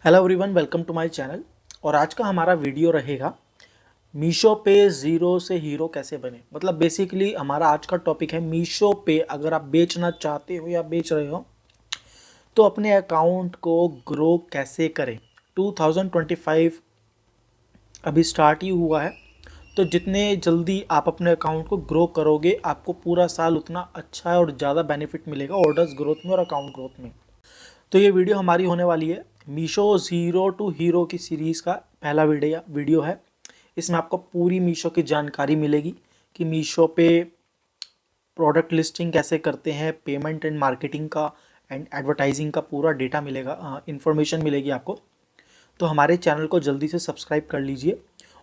Hello everyone, welcome to my channel. और आज का हमारा वीडियो रहेगा मीशो पे ज़ीरो से हीरो कैसे बने। मतलब बेसिकली हमारा आज का टॉपिक है मीशो पे अगर आप बेचना चाहते हो या बेच रहे हो तो अपने अकाउंट को ग्रो कैसे करें। 2025 अभी स्टार्ट ही हुआ है, तो जितने जल्दी आप अपने अकाउंट को ग्रो करोगे आपको पूरा साल उतना अच्छा है और ज़्यादा बेनिफिट मिलेगा ऑर्डर्स ग्रोथ में और अकाउंट ग्रोथ में। तो ये वीडियो हमारी होने वाली है मीशो ज़ीरो टू हीरो की सीरीज़ का पहला वीडियो है। इसमें आपको पूरी मीशो की जानकारी मिलेगी कि मीशो पे प्रोडक्ट लिस्टिंग कैसे करते हैं, पेमेंट एंड मार्केटिंग का एंड एडवर्टाइजिंग का पूरा डेटा मिलेगा, इन्फॉर्मेशन मिलेगी आपको। तो हमारे चैनल को जल्दी से सब्सक्राइब कर लीजिए।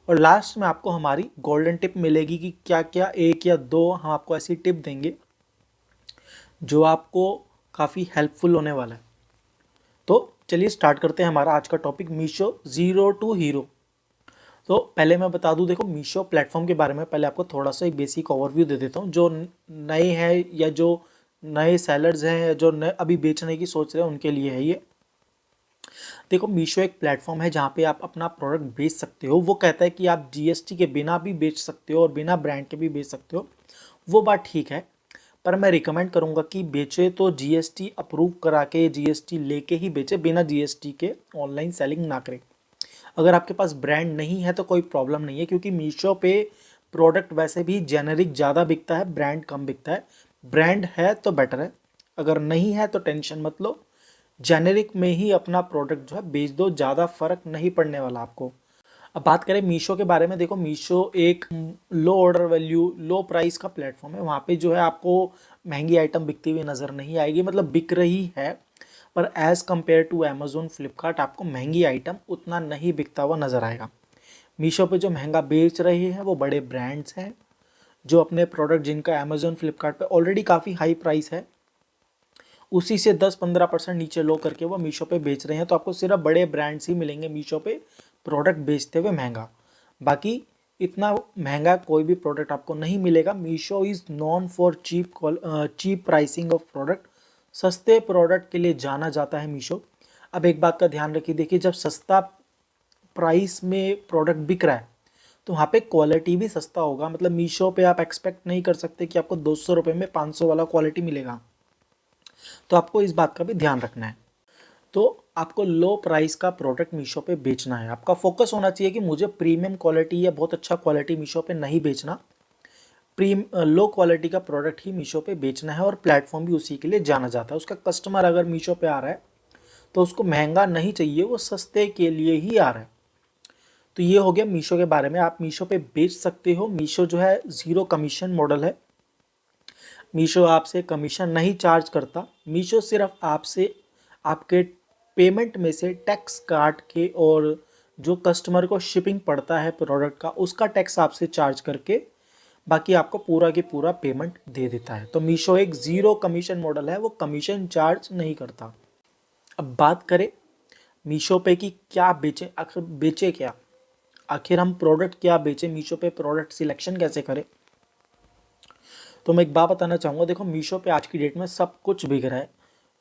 और लास्ट में आपको हमारी गोल्डन टिप मिलेगी कि क्या क्या एक या दो हम आपको ऐसी टिप देंगे जो आपको काफ़ी हेल्पफुल होने वाला है। तो चलिए स्टार्ट करते हैं हमारा आज का topic Meesho zero to hero. तो पहले मैं बता दूं, देखो मीशो प्लेटफॉर्म के बारे में पहले आपको थोड़ा सा एक बेसिक ओवरव्यू दे देता हूं। जो नए हैं या जो नए सेलर्स हैं या जो नए अभी बेचने की सोच रहे हैं उनके लिए है ये। देखो मीशो एक प्लेटफॉर्म है जहाँ पे आप अपना प्रोडक्ट बेच सकते हो। वो कहता है कि आप जीएसटी के बिना भी बेच सकते हो और बिना ब्रांड के भी बेच सकते हो, वो बात ठीक है। पर मैं रिकमेंड करूंगा कि बेचे तो जीएसटी अप्रूव करा के जीएसटी लेके ही बेचे, बिना जीएसटी के ऑनलाइन सेलिंग ना करें। अगर आपके पास ब्रांड नहीं है तो कोई प्रॉब्लम नहीं है, क्योंकि मीशो पे प्रोडक्ट वैसे भी जेनेरिक ज़्यादा बिकता है, ब्रांड कम बिकता है। ब्रांड है तो बेटर है, अगर नहीं है तो टेंशन मत लो, जेनेरिक में ही अपना प्रोडक्ट जो है बेच दो, ज़्यादा फर्क नहीं पड़ने वाला आपको। अब बात करें मीशो के बारे में, देखो मीशो एक लो ऑर्डर वैल्यू लो प्राइस का प्लेटफॉर्म है। वहाँ पे जो है आपको महंगी आइटम बिकती हुई नज़र नहीं आएगी, मतलब बिक रही है पर as compare to Amazon Flipkart आपको महंगी आइटम उतना नहीं बिकता हुआ नज़र आएगा। मीशो पे जो महंगा बेच रहे हैं वो बड़े ब्रांड्स हैं जो अपने प्रोडक्ट, जिनका अमेजोन फ्लिपकार्ट पे ऑलरेडी काफ़ी हाई प्राइस है, उसी से 10-15% नीचे लो करके वो मीशो पे बेच रहे हैं। तो आपको सिर्फ बड़े ब्रांड्स ही मिलेंगे मीशो पे प्रोडक्ट बेचते हुए महंगा। बाकी इतना महंगा कोई भी प्रोडक्ट आपको नहीं मिलेगा। Meesho is known for cheap pricing of product. सस्ते प्रोडक्ट के लिए जाना जाता है मीशो। अब एक बात का ध्यान रखिए, देखिए जब सस्ता प्राइस में प्रोडक्ट बिक रहा है तो वहाँ पे क्वालिटी भी सस्ता होगा। मतलब मीशो पे आप एक्सपेक्ट नहीं कर सकते कि आपको 200 रुपये में 500 वाला क्वालिटी मिलेगा। तो आपको इस बात का भी ध्यान रखना है। तो आपको लो प्राइस का प्रोडक्ट मीशो पे बेचना है। आपका फोकस होना चाहिए कि मुझे प्रीमियम क्वालिटी या बहुत अच्छा क्वालिटी मीशो पे नहीं बेचना, लो क्वालिटी का प्रोडक्ट ही मीशो पे बेचना है। और प्लेटफॉर्म भी उसी के लिए जाना जाता है। उसका कस्टमर अगर मीशो पे आ रहा है तो उसको महंगा नहीं चाहिए, वो सस्ते के लिए ही आ रहा है। तो ये हो गया मीशो के बारे में। आप मीशो पे बेच सकते हो। मीशो जो है ज़ीरो कमीशन मॉडल है। मीशो आपसे कमीशन नहीं चार्ज करता। मीशो सिर्फ आपसे आपके पेमेंट में से टैक्स काट के और जो कस्टमर को शिपिंग पड़ता है प्रोडक्ट का उसका टैक्स आपसे चार्ज करके बाकी आपको पूरा की पूरा पेमेंट दे देता है। तो मीशो एक ज़ीरो कमीशन मॉडल है, वो कमीशन चार्ज नहीं करता। अब बात करें मीशो पे कि क्या बेचें, आखिर बेचे क्या, आखिर हम प्रोडक्ट क्या बेचें, मीशो पे प्रोडक्ट सिलेक्शन कैसे करें। तो मैं एक बात बताना चाहूँगा, देखो मीशो पे आज की डेट में सब कुछ बिक रहा है।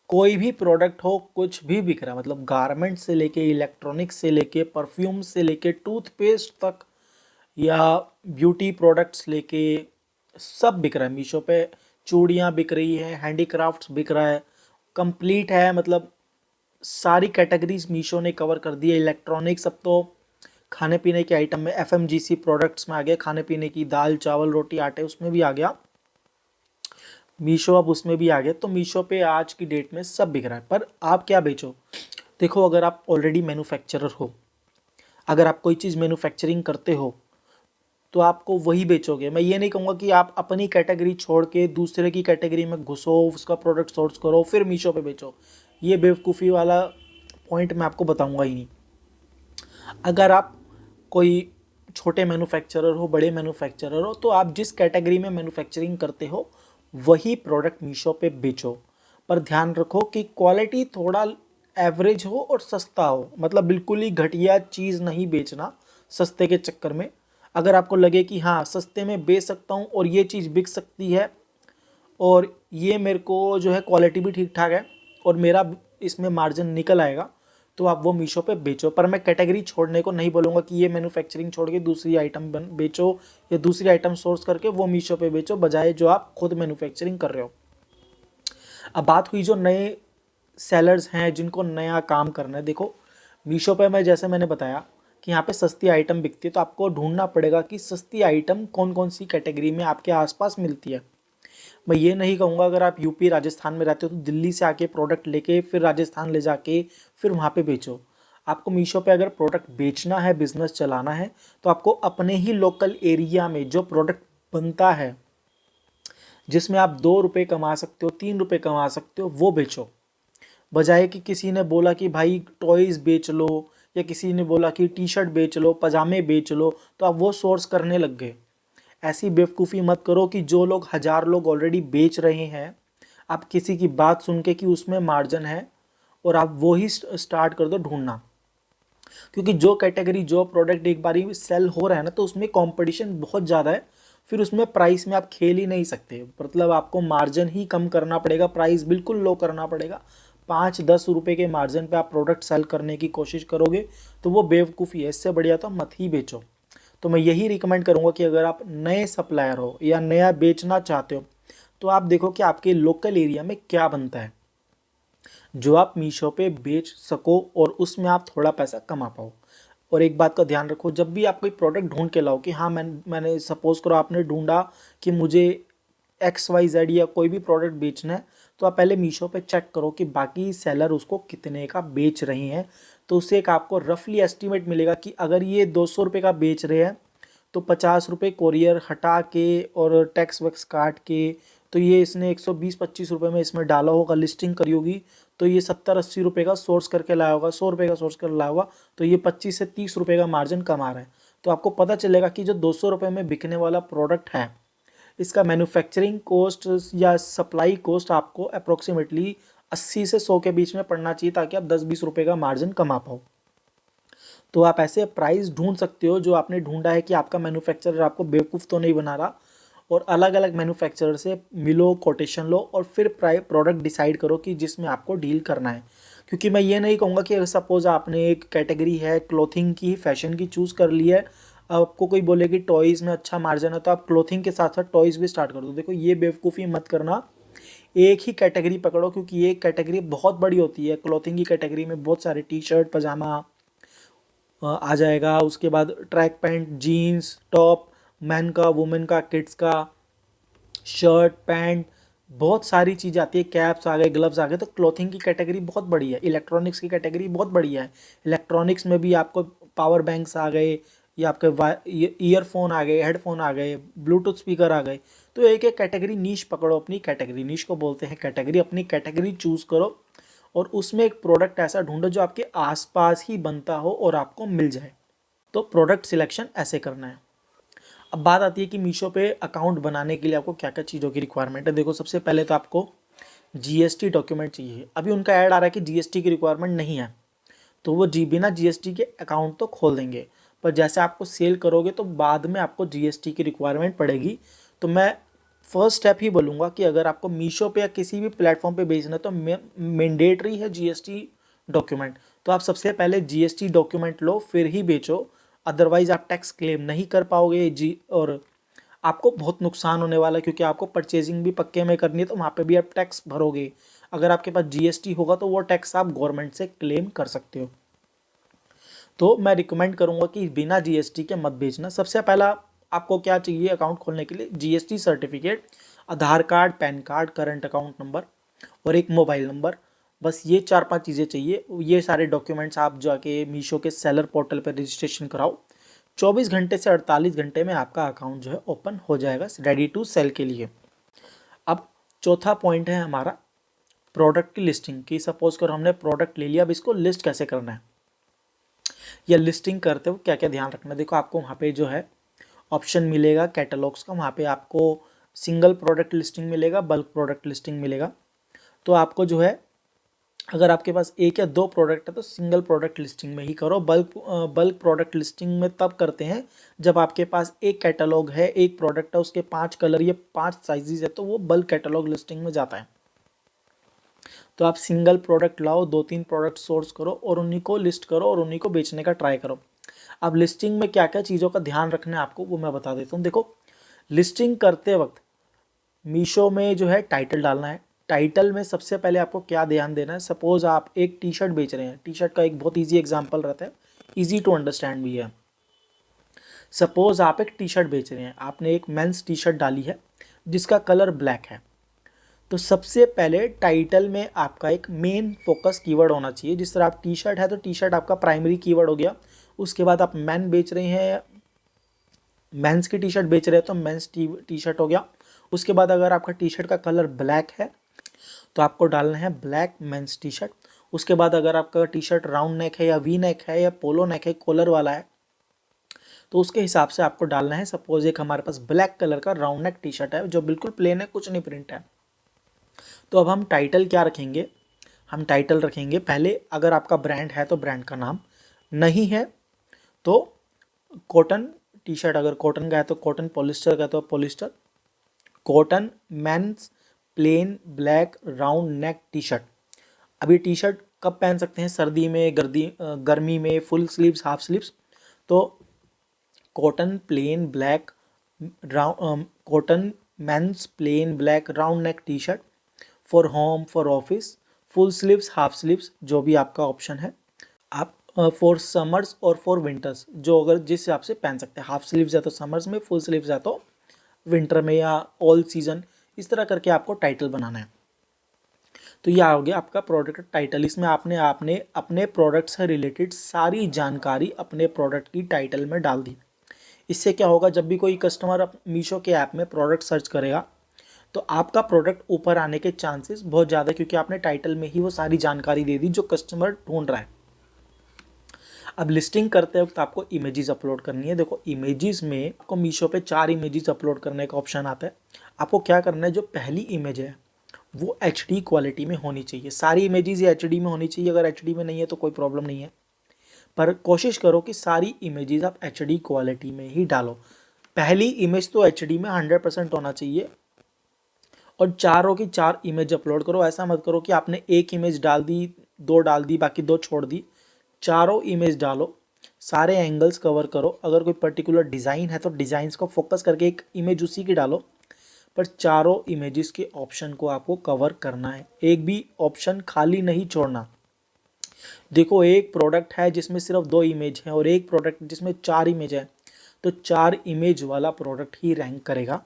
कोई भी प्रोडक्ट हो, कुछ भी बिक रहा है। मतलब गारमेंट से लेके इलेक्ट्रॉनिक्स से लेके परफ्यूम से लेके टूथपेस्ट तक या ब्यूटी प्रोडक्ट्स लेके सब बिक रहा है मीशो पे। चूड़ियाँ बिक रही है, हैंडीक्राफ्ट्स बिक रहा है, कंप्लीट है। मतलब सारी कैटेगरीज मीशो ने कवर कर दी है। इलेक्ट्रॉनिक्स अब तो खाने पीने के आइटम में एफएमजीसी प्रोडक्ट्स में आ गया, खाने पीने की दाल चावल रोटी आटे उसमें भी आ गया मीशो, अब उसमें भी आ गया। तो मीशो पे आज की डेट में सब बिक रहा है। पर आप क्या बेचो, देखो अगर आप ऑलरेडी मैन्युफैक्चरर हो, अगर आप कोई चीज़ मैन्युफैक्चरिंग करते हो तो आपको वही बेचोगे। मैं ये नहीं कहूँगा कि आप अपनी कैटेगरी छोड़ के दूसरे की कैटेगरी में घुसो, उसका प्रोडक्ट सोर्स करो फिर मीशो पे बेचो। ये बेवकूफ़ी वाला पॉइंट मैं आपको बताऊँगा ही नहीं। अगर आप कोई छोटे मैन्युफैक्चरर हो, बड़े मैन्युफैक्चरर हो, तो आप जिस कैटेगरी में मैन्युफैक्चरिंग करते हो वही प्रोडक्ट मीशो पे बेचो। पर ध्यान रखो कि क्वालिटी थोड़ा एवरेज हो और सस्ता हो। मतलब बिल्कुल ही घटिया चीज़ नहीं बेचना सस्ते के चक्कर में। अगर आपको लगे कि हाँ सस्ते में बेच सकता हूँ और ये चीज़ बिक सकती है और ये मेरे को जो है क्वालिटी भी ठीक ठाक है और मेरा इसमें मार्जिन निकल आएगा, तो आप वो मीशो पे बेचो। पर मैं कैटेगरी छोड़ने को नहीं बोलूँगा कि ये मैन्युफैक्चरिंग छोड़ के दूसरी आइटम बेचो या दूसरी आइटम सोर्स करके वो मीशो पे बेचो, बजाय जो आप खुद मैन्युफैक्चरिंग कर रहे हो। अब बात हुई जो नए सेलर्स हैं जिनको नया काम करना है। देखो मीशो पे मैं जैसे मैंने बताया कि यहाँ पे सस्ती आइटम बिकती है, तो आपको ढूंढना पड़ेगा कि सस्ती आइटम कौन कौन सी कैटेगरी में आपके आसपास मिलती है। मैं ये नहीं कहूँगा अगर आप यूपी राजस्थान में रहते हो तो दिल्ली से आके प्रोडक्ट लेके फिर राजस्थान ले जाके फिर वहाँ पे बेचो। आपको मीशो पे अगर प्रोडक्ट बेचना है, बिजनेस चलाना है, तो आपको अपने ही लोकल एरिया में जो प्रोडक्ट बनता है, जिसमें आप 2 रुपये कमा सकते हो, 3 रुपये कमा सकते हो, वो बेचो। बजाय कि किसी ने बोला कि भाई टॉयज़ बेच लो, या किसी ने बोला कि टी शर्ट बेच लो, पजामे बेच लो, तो आप वो सोर्स करने लग गए। ऐसी बेवकूफ़ी मत करो कि जो लोग 1000 लोग ऑलरेडी बेच रहे हैं, आप किसी की बात सुन के कि उसमें मार्जिन है और आप वो ही स्टार्ट कर दो ढूंढना। क्योंकि जो कैटेगरी जो प्रोडक्ट एक बारी सेल हो रहा है ना, तो उसमें कंपटीशन बहुत ज़्यादा है। फिर उसमें प्राइस में आप खेल ही नहीं सकते, मतलब आपको मार्जिन ही कम करना पड़ेगा, प्राइस बिल्कुल लो करना पड़ेगा। 5-10 रुपये के मार्जिन पे आप प्रोडक्ट सेल करने की कोशिश करोगे तो वो बेवकूफ़ी है। इससे बढ़िया तो मत ही बेचो। तो मैं यही रिकमेंड करूँगा कि अगर आप नए सप्लायर हो या नया बेचना चाहते हो, तो आप देखो कि आपके लोकल एरिया में क्या बनता है जो आप मीशो पे बेच सको और उसमें आप थोड़ा पैसा कमा पाओ। और एक बात का ध्यान रखो, जब भी आप कोई प्रोडक्ट ढूंढ के लाओ कि हाँ मैंने सपोज़ करो आपने ढूंढा कि मुझे XYZ या कोई भी प्रोडक्ट बेचना है, तो आप पहले मीशो पे चेक करो कि बाकी सेलर उसको कितने का बेच रहे हैं। तो उससे एक आपको रफली एस्टिमेट मिलेगा कि अगर ये 200 रुपये का बेच रहे हैं तो 50 रुपये कोरियर हटा के और टैक्स वैक्स काट के, तो ये इसने 120-25 रुपये में इसमें डाला होगा, लिस्टिंग करी होगी, तो ये 70-80 रुपये का सोर्स करके लाया होगा, 100 रुपये का सोर्स कर लाया होगा, तो ये 25 से 30 रुपये का मार्जिन कमा रहा है। तो आपको पता चलेगा कि जो 200 रुपये में बिकने वाला प्रोडक्ट है, इसका मैन्युफैक्चरिंग कॉस्ट या सप्लाई कॉस्ट आपको अप्रोक्सीमेटली 80 से 100 के बीच में पड़ना चाहिए, ताकि आप 10-20 रुपये का मार्जिन कमा पाओ। तो आप ऐसे प्राइस ढूंढ सकते हो जो आपने ढूंढा है कि आपका मैन्युफैक्चरर आपको बेवकूफ़ तो नहीं बना रहा, और अलग अलग मैन्युफैक्चरर से मिलो, कोटेशन लो और फिर प्रोडक्ट डिसाइड करो कि जिसमें आपको डील करना है। क्योंकि मैं ये नहीं कहूँगा कि सपोज़ आपने एक कैटेगरी है क्लोथिंग की, फैशन की चूज़ कर ली है, आपको कोई बोले कि टॉयज़ में अच्छा मार्जिन है तो आप क्लोथिंग के साथ साथ टॉयज़ भी स्टार्ट कर दो। देखो ये बेवकूफ़ी मत करना, एक ही कैटेगरी पकड़ो, क्योंकि ये कैटेगरी बहुत बड़ी होती है। क्लोथिंग की कैटेगरी में बहुत सारे टी शर्ट, पजामा आ जाएगा, उसके बाद track pant, jeans, top, man का, वुमेन का, किड्स का, शर्ट, पैंट, बहुत सारी चीज़ आती है, कैप्स आ गए, ग्लव्स आ गए। तो क्लोथिंग की कैटेगरी बहुत बड़ी है। इलेक्ट्रॉनिक्स की कैटेगरी बहुत बड़ी है। इलेक्ट्रॉनिक्स में भी आपको पावर बैंक्स आ गए, या आपके ईयरफोन आ गए, हेडफोन आ गए, ब्लूटूथ स्पीकर आ गए। तो एक एक कैटेगरी नीश पकड़ो, अपनी कैटेगरी, नीश को बोलते हैं कैटेगरी, अपनी कैटेगरी चूज़ करो और उसमें एक प्रोडक्ट ऐसा ढूंढो जो आपके आसपास ही बनता हो और आपको मिल जाए। तो प्रोडक्ट सिलेक्शन ऐसे करना है। अब बात आती है कि मीशो पे अकाउंट बनाने के लिए आपको क्या क्या चीज़ों की रिक्वायरमेंट है। देखो सबसे पहले तो आपको जीएसटी डॉक्यूमेंट चाहिए। अभी उनका ऐड आ रहा है कि जीएसटी की रिक्वायरमेंट नहीं है, तो वो बिना जीएसटी के अकाउंट तो खोल देंगे, पर जैसे आपको सेल करोगे तो बाद में आपको जीएसटी की रिक्वायरमेंट पड़ेगी। तो मैं फर्स्ट स्टेप ही बोलूँगा कि अगर आपको मीशो पे या किसी भी प्लेटफॉर्म पे बेचना है तो मैंडेटरी है जीएसटी डॉक्यूमेंट। तो आप सबसे पहले जीएसटी डॉक्यूमेंट लो, फिर ही बेचो। अदरवाइज़ आप टैक्स क्लेम नहीं कर पाओगे जी, और आपको बहुत नुकसान होने वाला है, क्योंकि आपको परचेजिंग भी पक्के में करनी है तो वहाँ पे भी आप टैक्स भरोगे। अगर आपके पास जीएसटी होगा तो वो टैक्स आप गवर्नमेंट से क्लेम कर सकते हो। तो मैं रिकमेंड करूँगा कि बिना जीएसटी के मत बेचना। सबसे पहला आपको क्या चाहिए अकाउंट खोलने के लिए? GST certificate, Aadhaar card, PAN card, current account number और एक मोबाइल नंबर। बस ये 4-5 चीज़ें चाहिए। ये सारे डॉक्यूमेंट्स आप जाके मीशो के सेलर पोर्टल पर रजिस्ट्रेशन कराओ। 24 घंटे से 48 घंटे में आपका अकाउंट जो है ओपन हो जाएगा, रेडी टू सेल के लिए। अब चौथा पॉइंट है हमारा प्रोडक्ट की लिस्टिंग की। सपोज करो हमने प्रोडक्ट ले लिया, अब इसको लिस्ट कैसे करना है या लिस्टिंग करते हो क्या क्या ध्यान रखना। देखो आपको वहाँ पे जो है ऑप्शन मिलेगा कैटलॉग्स का, वहाँ पे आपको सिंगल प्रोडक्ट लिस्टिंग मिलेगा, बल्क प्रोडक्ट लिस्टिंग मिलेगा। तो आपको जो है अगर आपके पास एक या दो प्रोडक्ट है तो सिंगल प्रोडक्ट लिस्टिंग में ही करो। बल्क प्रोडक्ट लिस्टिंग में तब करते हैं जब आपके पास एक कैटलॉग है, एक प्रोडक्ट है, उसके 5 कलर या 5 साइजेस है, तो वो बल्क कैटलॉग लिस्टिंग में जाता है। तो आप सिंगल प्रोडक्ट लाओ, 2-3 प्रोडक्ट सोर्स करो और उन्हीं को लिस्ट करो और उन्हीं को बेचने का ट्राई करो। अब लिस्टिंग में क्या क्या चीज़ों का ध्यान रखना है आपको वो मैं बता देता हूँ। देखो, लिस्टिंग करते वक्त मीशो में जो है टाइटल डालना है। टाइटल में सबसे पहले आपको क्या ध्यान देना है, सपोज आप एक टी शर्ट बेच रहे हैं। टी शर्ट का एक बहुत ईजी एग्जांपल रहता है, ईजी टू अंडरस्टैंड भी है। सपोज आप एक टी शर्ट बेच रहे हैं, आपने एक मेंस टी शर्ट डाली है जिसका कलर ब्लैक है। तो सबसे पहले टाइटल में आपका एक मेन फोकस कीवर्ड होना चाहिए। जिस तरह आप टी शर्ट है तो टी शर्ट आपका प्राइमरी कीवर्ड हो गया। उसके बाद आप मैन बेच रहे हैं, मेंस की टी शर्ट बेच रहे हैं तो मेंस टी शर्ट हो गया। उसके बाद अगर आपका टी शर्ट का कलर ब्लैक है तो आपको डालना है ब्लैक मेंस टी शर्ट। उसके बाद अगर आपका टी शर्ट राउंड नेक है या वी नेक है या पोलो नेक है, कॉलर वाला है, तो उसके हिसाब से आपको डालना है। सपोज एक हमारे पास ब्लैक कलर का राउंड नेक टी शर्ट है जो बिल्कुल प्लेन है, कुछ नहीं प्रिंट है। तो अब हम टाइटल क्या रखेंगे, हम टाइटल रखेंगे पहले, अगर आपका ब्रांड है तो ब्रांड का नाम, नहीं है तो कॉटन टी शर्ट, अगर कॉटन का है तो कॉटन, पॉलिस्टर का तो polyester, cotton men's plain black round neck T shirt. अब ये टी शर्ट कब पहन सकते हैं, सर्दी में, गर्मी में, फुल स्लीव्स, हाफ स्लीव्स। तो cotton plain black round, cotton men's plain black round neck T shirt for home, for office, full sleeves, half sleeves, जो भी आपका ऑप्शन है। आप फॉर समर्स और फॉर विंटर्स, जो अगर जिस हिसाब से पहन सकते हैं, हाफ स्लीव्स है तो समर्स में, फुल स्लीव्स है तो विंटर में या ऑल सीजन, इस तरह करके आपको टाइटल बनाना है। तो यह हो गया आपका प्रोडक्ट टाइटल। इसमें आपने आपने अपने प्रोडक्ट से रिलेटेड सारी जानकारी अपने प्रोडक्ट की टाइटल में डाल दी। इससे क्या होगा, जब भी कोई कस्टमर मीशो के ऐप में प्रोडक्ट सर्च करेगा तो आपका प्रोडक्ट ऊपर आने के चांसेस बहुत ज़्यादा, क्योंकि आपने टाइटल में ही वो सारी जानकारी दे दी जो कस्टमर ढूंढ रहा है। अब लिस्टिंग करते वक्त आपको इमेजेस अपलोड करनी है। देखो, इमेजेस में आपको मीशो पे 4 इमेजेस अपलोड करने का ऑप्शन आता है। आपको क्या करना है, जो पहली इमेज है वो HD क्वालिटी में होनी चाहिए। सारी इमेजेस ये HD में होनी चाहिए, अगर HD में नहीं है तो कोई प्रॉब्लम नहीं है, पर कोशिश करो कि सारी इमेजेस आप HD क्वालिटी में ही डालो। पहली इमेज तो HD में 100% होना चाहिए और चारों की 4 इमेज अपलोड करो। ऐसा मत करो कि आपने एक इमेज डाल दी, 2 डाल दी, बाकी 2 छोड़ दी। चारों इमेज डालो, सारे एंगल्स कवर करो। अगर कोई पर्टिकुलर डिज़ाइन है तो डिज़ाइंस को फोकस करके एक इमेज उसी की डालो, पर चारों इमेजेस के ऑप्शन को आपको कवर करना है, एक भी ऑप्शन खाली नहीं छोड़ना। देखो, एक प्रोडक्ट है जिसमें सिर्फ 2 इमेज हैं और एक प्रोडक्ट जिसमें 4 इमेज है, तो 4 इमेज वाला प्रोडक्ट ही रैंक करेगा।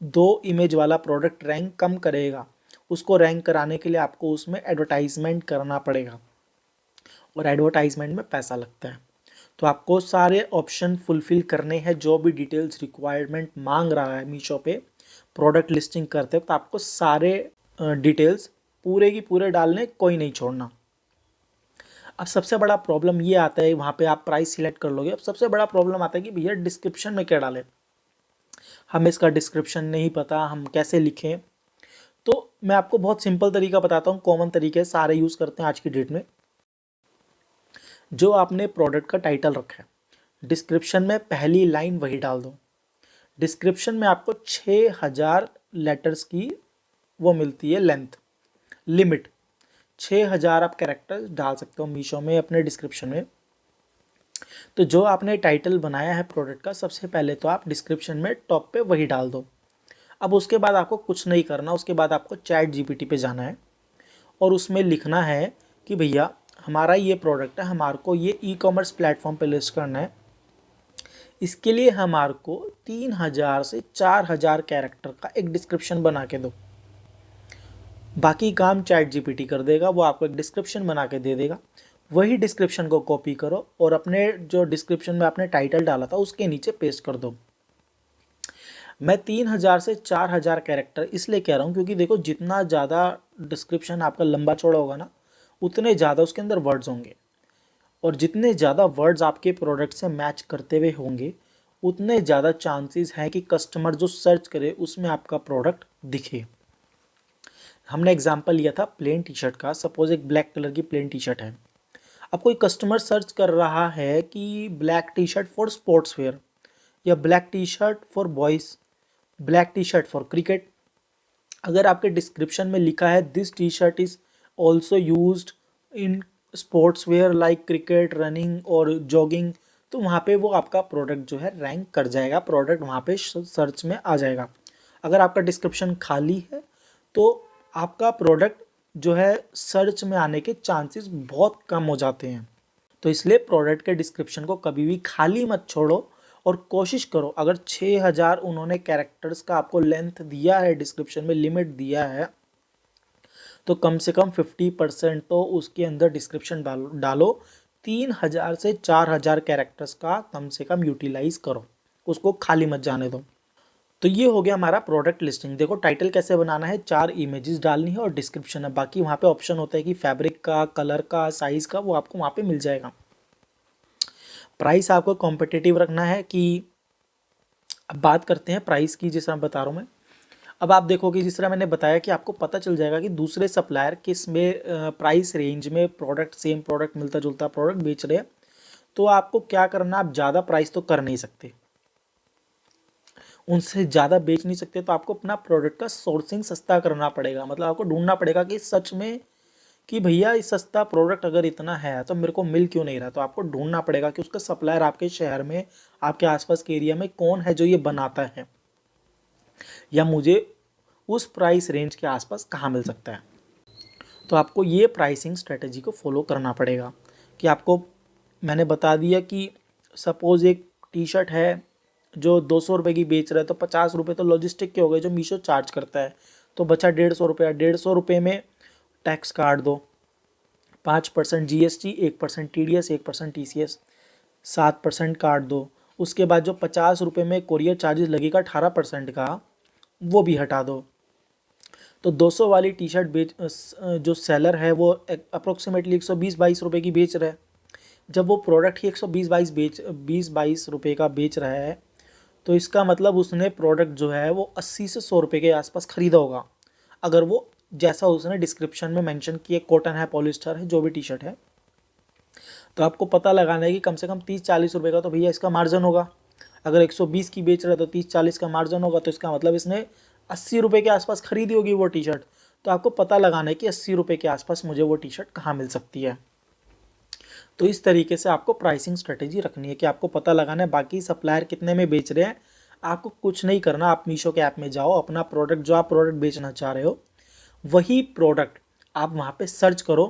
2 इमेज वाला प्रोडक्ट रैंक कम करेगा। उसको रैंक कराने के लिए आपको उसमें एडवर्टाइजमेंट करना पड़ेगा और एडवर्टाइजमेंट में पैसा लगता है। तो आपको सारे ऑप्शन फुलफिल करने हैं, जो भी डिटेल्स रिक्वायरमेंट मांग रहा है मीशो पे प्रोडक्ट लिस्टिंग करते वक्त, तो आपको सारे डिटेल्स पूरे की पूरे डालने, कोई नहीं छोड़ना। अब सबसे बड़ा प्रॉब्लम ये आता है, वहाँ पे आप प्राइस सिलेक्ट कर लोगे। अब सबसे बड़ा प्रॉब्लम आता है कि भैया डिस्क्रिप्शन में क्या डालें, हमें इसका डिस्क्रिप्शन नहीं पता, हम कैसे लिखें। तो मैं आपको बहुत सिंपल तरीका बताता हूँ, कॉमन तरीके सारे यूज़ करते हैं आज की डेट में। जो आपने प्रोडक्ट का टाइटल रखा है, डिस्क्रिप्शन में पहली लाइन वही डाल दो। डिस्क्रिप्शन में आपको 6000 लेटर्स की वो मिलती है लेंथ लिमिट, 6000 आप कैरेक्टर्स डाल सकते हो मीशो में अपने डिस्क्रिप्शन में। तो जो आपने टाइटल बनाया है प्रोडक्ट का, सबसे पहले तो आप डिस्क्रिप्शन में टॉप पे वही डाल दो। अब उसके बाद आपको कुछ नहीं करना, उसके बाद आपको चैट जीपीटी पे जाना है और उसमें लिखना है कि भैया हमारा ये प्रोडक्ट है, हमारे को ये ई-कॉमर्स प्लेटफॉर्म पे लिस्ट करना है। इसके लिए हमारे को 3000 से 4000 कैरेक्टर का एक डिस्क्रिप्शन बना के दो। बाकी काम चैट जीपीटी कर देगा, वो आपको एक डिस्क्रिप्शन बना के दे देगा। वही डिस्क्रिप्शन को कॉपी करो और अपने जो डिस्क्रिप्शन में आपने टाइटल डाला था उसके नीचे पेस्ट कर दो। मैं 3000 से 4000 कैरेक्टर इसलिए कह रहा हूँ क्योंकि देखो, जितना ज़्यादा डिस्क्रिप्शन आपका लंबा चौड़ा होगा ना, उतने ज़्यादा उसके अंदर वर्ड्स होंगे, और जितने ज़्यादा वर्ड्स आपके प्रोडक्ट से मैच करते हुए होंगे, उतने ज़्यादा चांसेस हैं कि कस्टमर जो सर्च करे उसमें आपका प्रोडक्ट दिखे। हमने एग्जांपल लिया था प्लेन टी शर्ट का। सपोज एक ब्लैक कलर की प्लेन टी शर्ट है। अब कोई कस्टमर सर्च कर रहा है कि black T shirt for sports wear, या black T shirt for boys, black T shirt for cricket. अगर आपके डिस्क्रिप्शन में लिखा है this T shirt is also used in sports wear like cricket, running और जॉगिंग, तो वहाँ पे वो आपका प्रोडक्ट जो है रैंक कर जाएगा, प्रोडक्ट वहाँ पे सर्च में आ जाएगा। अगर आपका डिस्क्रिप्शन खाली है तो आपका प्रोडक्ट जो है सर्च में आने के चांसेस बहुत कम हो जाते हैं। तो इसलिए प्रोडक्ट के डिस्क्रिप्शन को कभी भी खाली मत छोड़ो और कोशिश करो, अगर 6000 उन्होंने कैरेक्टर्स का आपको लेंथ दिया है, डिस्क्रिप्शन में लिमिट दिया है, तो कम से कम 50% तो उसके अंदर डिस्क्रिप्शन डालो। 3000 से 4000 कैरेक्टर्स का कम से कम यूटिलाइज करो, उसको खाली मत जाने दो। तो ये हो गया हमारा प्रोडक्ट लिस्टिंग। देखो टाइटल कैसे बनाना है, 4 इमेजेस डालनी है और डिस्क्रिप्शन है, बाकी वहाँ पे ऑप्शन होता है कि फैब्रिक का, कलर का, साइज का, वो आपको वहाँ पे मिल जाएगा। प्राइस आपको कॉम्पिटिटिव रखना है कि अब बात करते हैं प्राइस की, जिस तरह बता रहा हूँ मैं। अब आप देखोगे जिस तरह मैंने बताया कि आपको पता चल जाएगा कि दूसरे सप्लायर किस में प्राइस रेंज में प्रोडक्ट, सेम प्रोडक्ट, मिलता जुलता प्रोडक्ट बेच रहे हैं। तो आपको क्या करना, आप ज़्यादा प्राइस तो कर नहीं सकते, उनसे ज़्यादा बेच नहीं सकते, तो आपको अपना प्रोडक्ट का सोर्सिंग सस्ता करना पड़ेगा। मतलब आपको ढूंढना पड़ेगा कि सच में कि भैया इस सस्ता प्रोडक्ट अगर इतना है तो मेरे को मिल क्यों नहीं रहा। तो आपको ढूंढना पड़ेगा कि उसका सप्लायर आपके शहर में, आपके आसपास के एरिया में कौन है जो ये बनाता है, या मुझे उस प्राइस रेंज के आसपास कहाँ मिल सकता है। तो आपको ये प्राइसिंग स्ट्रेटजी को फॉलो करना पड़ेगा कि आपको मैंने बता दिया कि सपोज़ एक टी शर्ट है जो 200 रुपये की बेच रहा है, तो 50 रुपये तो लॉजिस्टिक के हो गए जो मीशो चार्ज करता है, तो बचा 150 रुपया। 150 रुपये में टैक्स काट दो, 5% GST, 1% TDS, 1% TCS, 7% काट दो। उसके बाद जो 50 रुपये में कोरियर चार्जेस लगेगा 18% का, वो भी हटा दो। तो 200 वाली टी शर्ट जो सेलर है वो अप्रोक्सीमेटली 120-22 रुपये की बेच रहा है। जब वो प्रोडक्ट ही 120-22 रुपये का बेच रहा है, तो इसका मतलब उसने प्रोडक्ट जो है वो 80 से 100 रुपये के आसपास ख़रीदा होगा, अगर वो जैसा उसने डिस्क्रिप्शन में मेंशन किया, कॉटन है, पॉलिस्टर है, जो भी टी शर्ट है। तो आपको पता लगाना है कि कम से कम 30-40 रुपये का तो भैया इसका मार्जिन होगा। अगर 120 की बेच रहा है तो 30-40 का मार्जिन होगा, तो इसका मतलब इसने 80 रुपये के आसपास खरीदी होगी वो टी शर्ट। तो आपको पता लगाना है कि 80 रुपये के आसपास मुझे वो टी शर्ट कहाँ मिल सकती है। तो इस तरीके से आपको प्राइसिंग स्ट्रेटेजी रखनी है कि आपको पता लगाना है बाकी सप्लायर कितने में बेच रहे हैं। आपको कुछ नहीं करना, आप मीशो के ऐप में जाओ, अपना प्रोडक्ट जो आप प्रोडक्ट बेचना चाह रहे हो वही प्रोडक्ट आप वहाँ पे सर्च करो,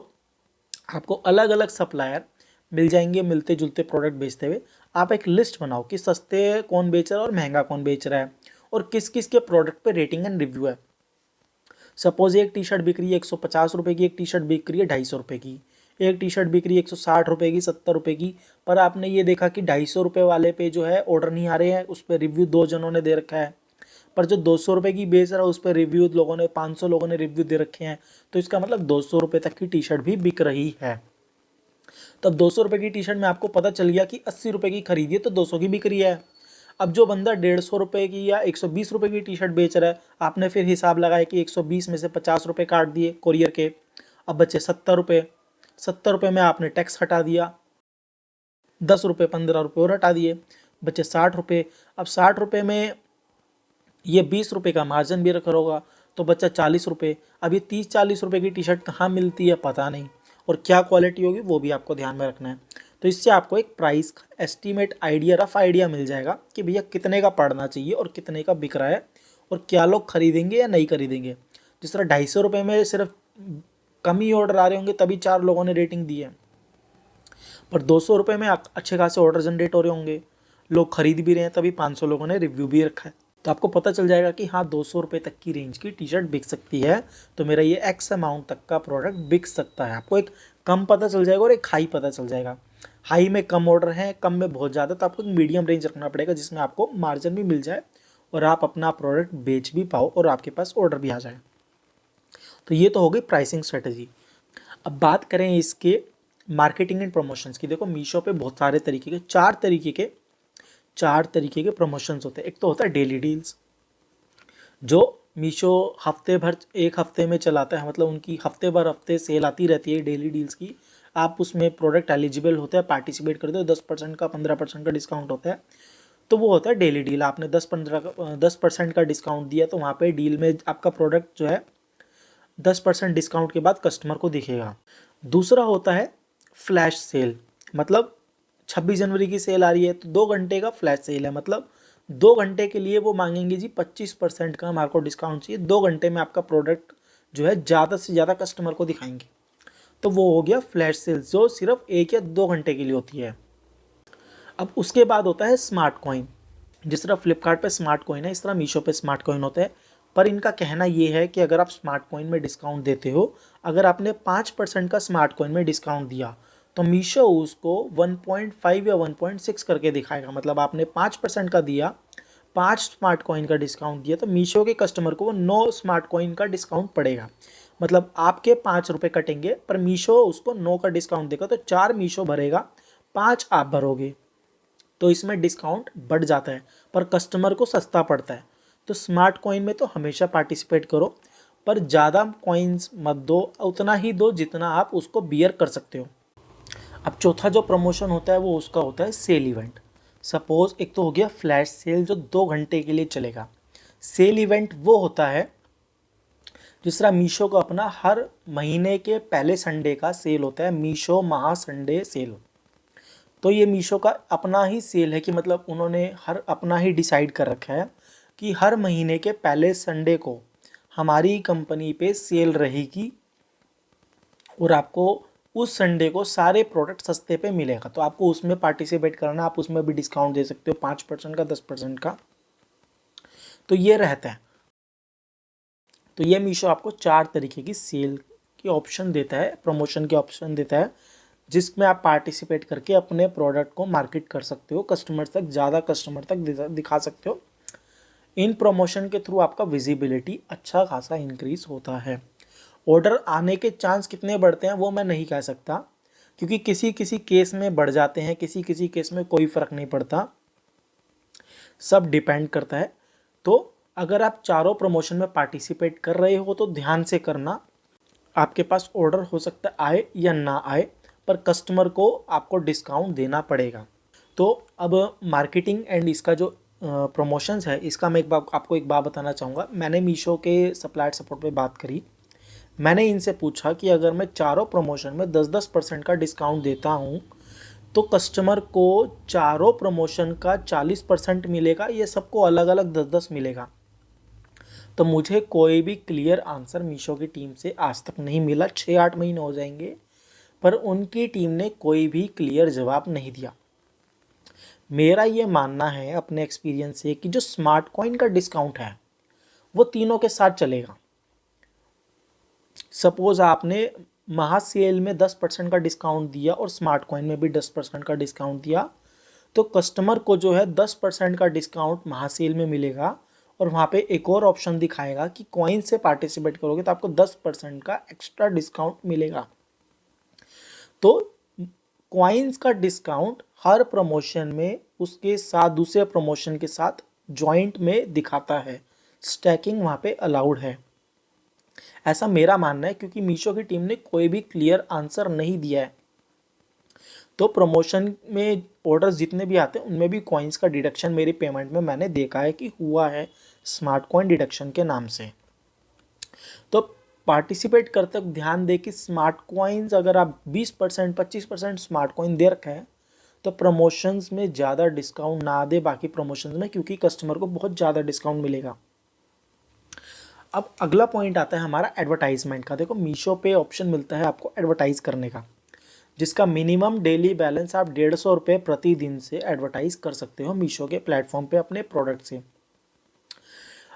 आपको अलग अलग सप्लायर मिल जाएंगे मिलते जुलते प्रोडक्ट बेचते हुए। आप एक लिस्ट बनाओ कि सस्ते कौन बेच रहा है और महंगा कौन बेच रहा है, और किस किस के प्रोडक्ट पे रेटिंग एंड रिव्यू है। सपोज एक टी शर्ट बिक रही है 150 रुपये की, एक टी शर्ट बिक रही है 250 रुपये की, एक टी शर्ट बिक रही है 160 रुपये की, 70 रुपये की, पर आपने ये देखा कि 250 रुपये वाले पे जो है ऑर्डर नहीं आ रहे हैं, उस पर रिव्यू 2 जनों ने दे रखा है, पर जो 200 रुपये की बेच रहा है उस पर रिव्यू लोगों ने 500 लोगों ने रिव्यू दे रखे हैं। तो इसका मतलब 200 रुपये तक की टी शर्ट भी बिक रही है। तब 200 रुपये की टी शर्ट में आपको पता चल गया कि 80 रुपये की खरीदी है तो 200 की बिक रही है। अब जो बंदा 150 रुपये की या 120 रुपये की टी शर्ट बेच रहा है, आपने फिर हिसाब लगाया कि 120 में से 50 रुपये काट दिए कोरियर के, अब बचे 70 रुपये। 70 रुपये में आपने टैक्स हटा दिया, 10 रुपये 15 रुपये और हटा दिए, बचे 60 रुपये। अब 60 रुपये में ये 20 रुपये का मार्जिन भी रखा होगा, तो बचा 40 रुपये। अब ये 30-40 रुपये की टी शर्ट कहाँ मिलती है पता नहीं, और क्या क्वालिटी होगी वो भी आपको ध्यान में रखना है। तो इससे आपको एक प्राइस का एस्टीमेट आइडिया, रफ आइडिया मिल जाएगा कि भैया कितने का पड़ना चाहिए और कितने का बिक रहा है, और क्या लोग खरीदेंगे या नहीं खरीदेंगे। जिस तरह 250 रुपये में सिर्फ कम ही ऑर्डर आ रहे होंगे तभी 4 लोगों ने रेटिंग दी है, पर 200 रुपये में अच्छे खासे ऑर्डर जनरेट हो रहे होंगे, लोग खरीद भी रहे हैं, तभी 500 लोगों ने रिव्यू भी रखा है। तो आपको पता चल जाएगा कि हाँ 200 रुपये तक की रेंज की टी शर्ट बिक सकती है, तो मेरा ये एक्स अमाउंट तक का प्रोडक्ट बिक सकता है। आपको एक कम पता चल जाएगा और एक हाई पता चल जाएगा। हाई में कम ऑर्डर है, कम में बहुत ज़्यादा, तो आपको एक मीडियम रेंज रखना पड़ेगा जिसमें आपको मार्जिन भी मिल जाए और आप अपना प्रोडक्ट बेच भी पाओ और आपके पास ऑर्डर भी आ जाए। तो ये तो हो गई प्राइसिंग स्ट्रेटजी। अब बात करें इसके मार्केटिंग एंड प्रमोशंस की। देखो मीशो पे बहुत सारे तरीके के, चार तरीके के प्रमोशंस होते हैं। एक तो होता है डेली डील्स, जो मीशो हफ्ते भर, एक हफ्ते में चलाता है, मतलब उनकी हफ्ते सेल आती रहती है डेली डील्स की। आप उसमें प्रोडक्ट एलिजिबल होते हैं, पार्टिसिपेट करते हो, 10% का 15% का डिस्काउंट होता है, तो वो होता है डेली डील। आपने 10% का डिस्काउंट दिया तो वहाँ पे डील में आपका प्रोडक्ट जो है 10% डिस्काउंट के बाद कस्टमर को दिखेगा। दूसरा होता है फ्लैश सेल, मतलब 26 जनवरी की सेल आ रही है तो 2 घंटे का फ्लैश सेल है, मतलब 2 घंटे के लिए वो मांगेंगे जी 25% का हमारे को डिस्काउंट चाहिए, 2 घंटे में आपका प्रोडक्ट जो है ज़्यादा से ज़्यादा कस्टमर को दिखाएंगे। तो वो हो गया फ्लैश सेल, जो सिर्फ 1 या 2 घंटे के लिए होती है। अब उसके बाद होता है स्मार्ट कॉइन। जिस तरह फ्लिपकार्ट पे स्मार्ट कॉइन है, इस तरह मीशो पे स्मार्ट कॉइन होता है। पर इनका कहना ये है कि अगर आप स्मार्ट कॉइन में डिस्काउंट देते हो, अगर आपने 5% का स्मार्ट कॉइन में डिस्काउंट दिया तो मीशो उसको 1.5 या 1.6 करके दिखाएगा। मतलब आपने 5% का दिया, 5 स्मार्ट कॉइन का डिस्काउंट दिया, तो मीशो के कस्टमर को वो 9 स्मार्ट कॉइन का डिस्काउंट पड़ेगा। मतलब आपके 5 रुपये कटेंगे पर मीशो उसको 9 का डिस्काउंट देगा, तो 4 मीशो भरेगा, 5 आप भरोगे, तो इसमें डिस्काउंट बढ़ जाता है पर कस्टमर को सस्ता पड़ता है। तो स्मार्ट कॉइन में तो हमेशा पार्टिसिपेट करो, पर ज़्यादा कॉइन्स मत दो, उतना ही दो जितना आप उसको बियर कर सकते हो। अब चौथा जो प्रमोशन होता है वो उसका होता है सेल इवेंट। सपोज एक तो हो गया फ्लैश सेल जो 2 घंटे के लिए चलेगा। सेल इवेंट वो होता है जिस तरह मीशो का अपना हर महीने के पहले संडे का सेल होता है, मीशो महा संडे सेल। तो ये मीशो का अपना ही सेल है कि मतलब उन्होंने हर अपना ही डिसाइड कर रखा है कि हर महीने के पहले संडे को हमारी कंपनी पे सेल रहेगी और आपको उस संडे को सारे प्रोडक्ट सस्ते पे मिलेगा। तो आपको उसमें पार्टिसिपेट करना, आप उसमें भी डिस्काउंट दे सकते हो 5% का, 10% का। तो ये रहता है। तो ये मीशो आपको 4 तरीके की सेल की ऑप्शन देता है, प्रमोशन के ऑप्शन देता है, जिसमें आप पार्टिसिपेट करके अपने प्रोडक्ट को मार्केट कर सकते हो, कस्टमर तक, ज़्यादा कस्टमर तक दिखा सकते हो। इन प्रमोशन के थ्रू आपका विजिबिलिटी अच्छा खासा इंक्रीज होता है। ऑर्डर आने के चांस कितने बढ़ते हैं वो मैं नहीं कह सकता, क्योंकि किसी किसी केस में बढ़ जाते हैं, किसी किसी केस में कोई फ़र्क नहीं पड़ता, सब डिपेंड करता है। तो अगर आप चारों प्रमोशन में पार्टिसिपेट कर रहे हो तो ध्यान से करना। आपके पास ऑर्डर हो सकता है आए या ना आए, पर कस्टमर को आपको डिस्काउंट देना पड़ेगा। तो अब मार्केटिंग एंड इसका जो प्रमोशंस है, इसका मैं आपको एक बात बताना चाहूँगा। मैंने मीशो के सप्लायर सपोर्ट पे बात करी। मैंने इनसे पूछा कि अगर मैं चारों प्रमोशन में 10-10% का डिस्काउंट देता हूँ तो कस्टमर को चारों प्रमोशन का 40% मिलेगा, ये सबको अलग अलग 10-10 मिलेगा? तो मुझे कोई भी क्लियर आंसर मीशो की टीम से आज तक नहीं मिला। 6-8 महीने हो जाएंगे पर उनकी टीम ने कोई भी क्लियर जवाब नहीं दिया। मेरा ये मानना है अपने एक्सपीरियंस से कि जो स्मार्ट कॉइन का डिस्काउंट है वो तीनों के साथ चलेगा। सपोज आपने महासेल में 10% का डिस्काउंट दिया और स्मार्ट कॉइन में भी 10% का डिस्काउंट दिया, तो कस्टमर को जो है 10% का डिस्काउंट महासेल में मिलेगा और वहाँ पे एक और ऑप्शन दिखाएगा कि कॉइन से पार्टिसिपेट करोगे तो आपको 10% का एक्स्ट्रा डिस्काउंट मिलेगा। तो कॉइन्स का डिस्काउंट हर प्रमोशन में उसके साथ दूसरे प्रमोशन के साथ जॉइंट में दिखाता है, स्टैकिंग वहाँ पे अलाउड है, ऐसा मेरा मानना है, क्योंकि मीशो की टीम ने कोई भी क्लियर आंसर नहीं दिया है। तो प्रमोशन में ऑर्डर्स जितने भी आते हैं उनमें भी कॉइन्स का डिडक्शन मेरी पेमेंट में मैंने देखा है कि हुआ है, स्मार्ट कॉइन डिडक्शन के नाम से। तो पार्टिसिपेट करते वक्त ध्यान दे कि स्मार्ट कॉइन्स अगर आप 20% 25% स्मार्ट कॉइन दे रखा है तो प्रमोशंस में ज़्यादा डिस्काउंट ना दे बाकी प्रमोशंस में, क्योंकि कस्टमर को बहुत ज़्यादा डिस्काउंट मिलेगा। अब अगला पॉइंट आता है हमारा एडवर्टाइजमेंट का। देखो मीशो पे ऑप्शन मिलता है आपको एडवर्टाइज करने का, जिसका मिनिमम डेली बैलेंस आप 150 रुपये प्रतिदिन से एडवर्टाइज कर सकते हो मीशो के प्लेटफॉर्म पे अपने प्रोडक्ट से।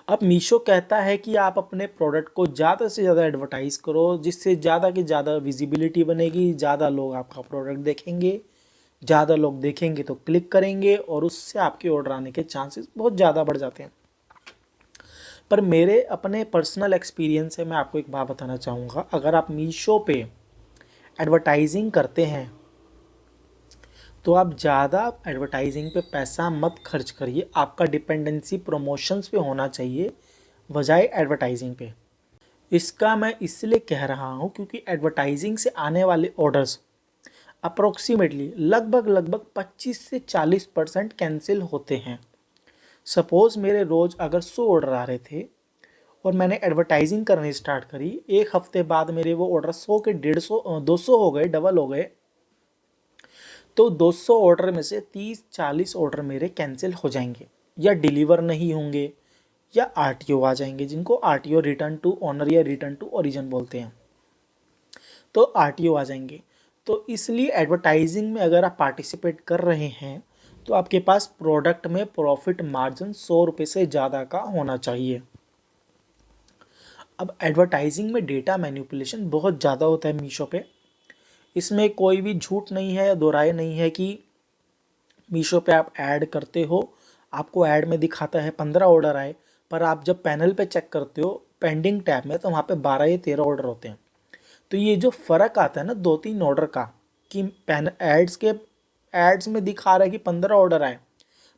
अब मीशो कहता है कि आप अपने प्रोडक्ट को ज़्यादा से ज़्यादा एडवर्टाइज़ करो, जिससे ज़्यादा की ज़्यादा विजिबिलिटी बनेगी, ज़्यादा लोग आपका प्रोडक्ट देखेंगे, ज़्यादा लोग देखेंगे तो क्लिक करेंगे और उससे आपके ऑर्डर आने के चांसेस बहुत ज़्यादा बढ़ जाते हैं। पर मेरे अपने पर्सनल एक्सपीरियंस से मैं आपको एक बात बताना चाहूँगा, अगर आप मीशो पे एडवर्टाइजिंग करते हैं तो आप ज़्यादा एडवर्टाइजिंग पे पैसा मत खर्च करिए। आपका डिपेंडेंसी प्रमोशंस पे होना चाहिए बजाय एडवर्टाइजिंग पे। इसका मैं इसलिए कह रहा हूँ क्योंकि एडवर्टाइजिंग से आने वाले ऑर्डर्स अप्रोक्सीमेटली लगभग 25 से 40% कैंसिल होते हैं। सपोज़ मेरे रोज़ अगर 100 ऑर्डर आ रहे थे और मैंने एडवर्टाइजिंग करनी स्टार्ट करी, एक हफ्ते बाद मेरे वो ऑर्डर 100 के 150 200 हो गए, डबल हो गए। तो 200 ऑर्डर में से 30-40 ऑर्डर मेरे कैंसिल हो जाएंगे या डिलीवर नहीं होंगे या आरटीओ आ जाएंगे, जिनको आरटीओ रिटर्न टू ऑनर या रिटर्न टू ओरिजिन बोलते हैं। तो आरटीओ आ जाएंगे। तो इसलिए एडवर्टाइजिंग में अगर आप पार्टिसिपेट कर रहे हैं तो आपके पास प्रोडक्ट में प्रॉफिट मार्जिन 100 रुपये से ज़्यादा का होना चाहिए। अब एडवर्टाइजिंग में डेटा मैनिपुलेशन बहुत ज़्यादा होता है मीशो पे। इसमें कोई भी झूठ नहीं है या दो राय नहीं है कि मीशो पे आप ऐड करते हो, आपको ऐड में दिखाता है 15 ऑर्डर आए, पर आप जब पैनल पे चेक करते हो पेंडिंग टैब में, तो वहाँ पे 12 या 13 ऑर्डर होते हैं। तो ये जो फ़र्क आता है ना 2-3 ऑर्डर का, कि एड्स में दिखा रहा है कि 15 ऑर्डर आए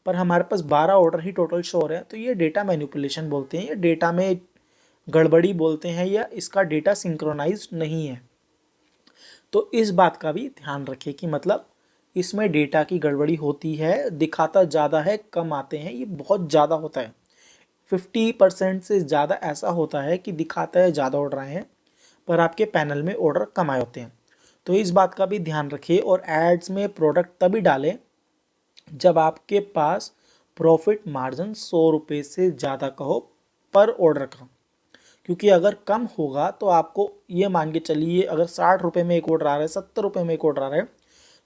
पर हमारे पास 12 ऑर्डर ही टोटल शो हो रहे हैं, तो ये डेटा मैनिपुलेशन बोलते हैं, या डेटा में गड़बड़ी बोलते हैं, या इसका डेटा सिंक्रोनाइज नहीं है। तो इस बात का भी ध्यान रखिए कि मतलब इसमें डेटा की गड़बड़ी होती है, दिखाता ज़्यादा है कम आते हैं, ये बहुत ज़्यादा होता है। 50% से ज़्यादा ऐसा होता है कि दिखाता है ज़्यादा ऑर्डर आए हैं पर आपके पैनल में ऑर्डर कम आए होते हैं। तो इस बात का भी ध्यान रखिए। और एड्स में प्रोडक्ट तभी डालें जब आपके पास प्रॉफिट मार्जिन 100 रुपये से ज़्यादा का हो पर ऑर्डर का, क्योंकि अगर कम होगा तो आपको ये मान के चलिए, अगर 60 रुपये में एक ऑर्डर आ रहा है, 70 रुपये में एक ऑर्डर आ रहा है,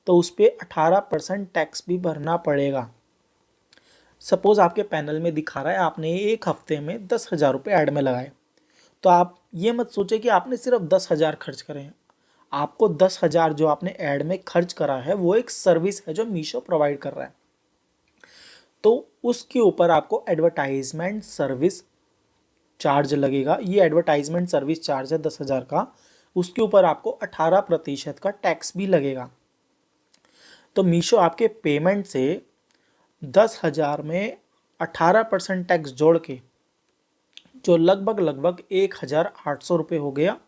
तो उस पर 18% टैक्स भी भरना पड़ेगा। सपोज़ आपके पैनल में दिखा रहा है आपने एक हफ्ते में 10,000 रुपये ऐड में लगाए, तो आप ये मत सोचे कि आपने सिर्फ 10,000 खर्च करे हैं। आपको 10,000 जो आपने ऐड में खर्च करा है वो एक सर्विस है जो मीशो प्रोवाइड कर रहा है, तो उसके ऊपर आपको एडवर्टाइजमेंट सर्विस चार्ज लगेगा। ये एडवर्टाइजमेंट सर्विस चार्ज है 10,000 का, उसके ऊपर आपको 18% का टैक्स भी लगेगा। तो मीशो आपके पेमेंट से 10,000 में 18% टैक्स जोड़ के जो लगभग 1,800 रुपये हो गया,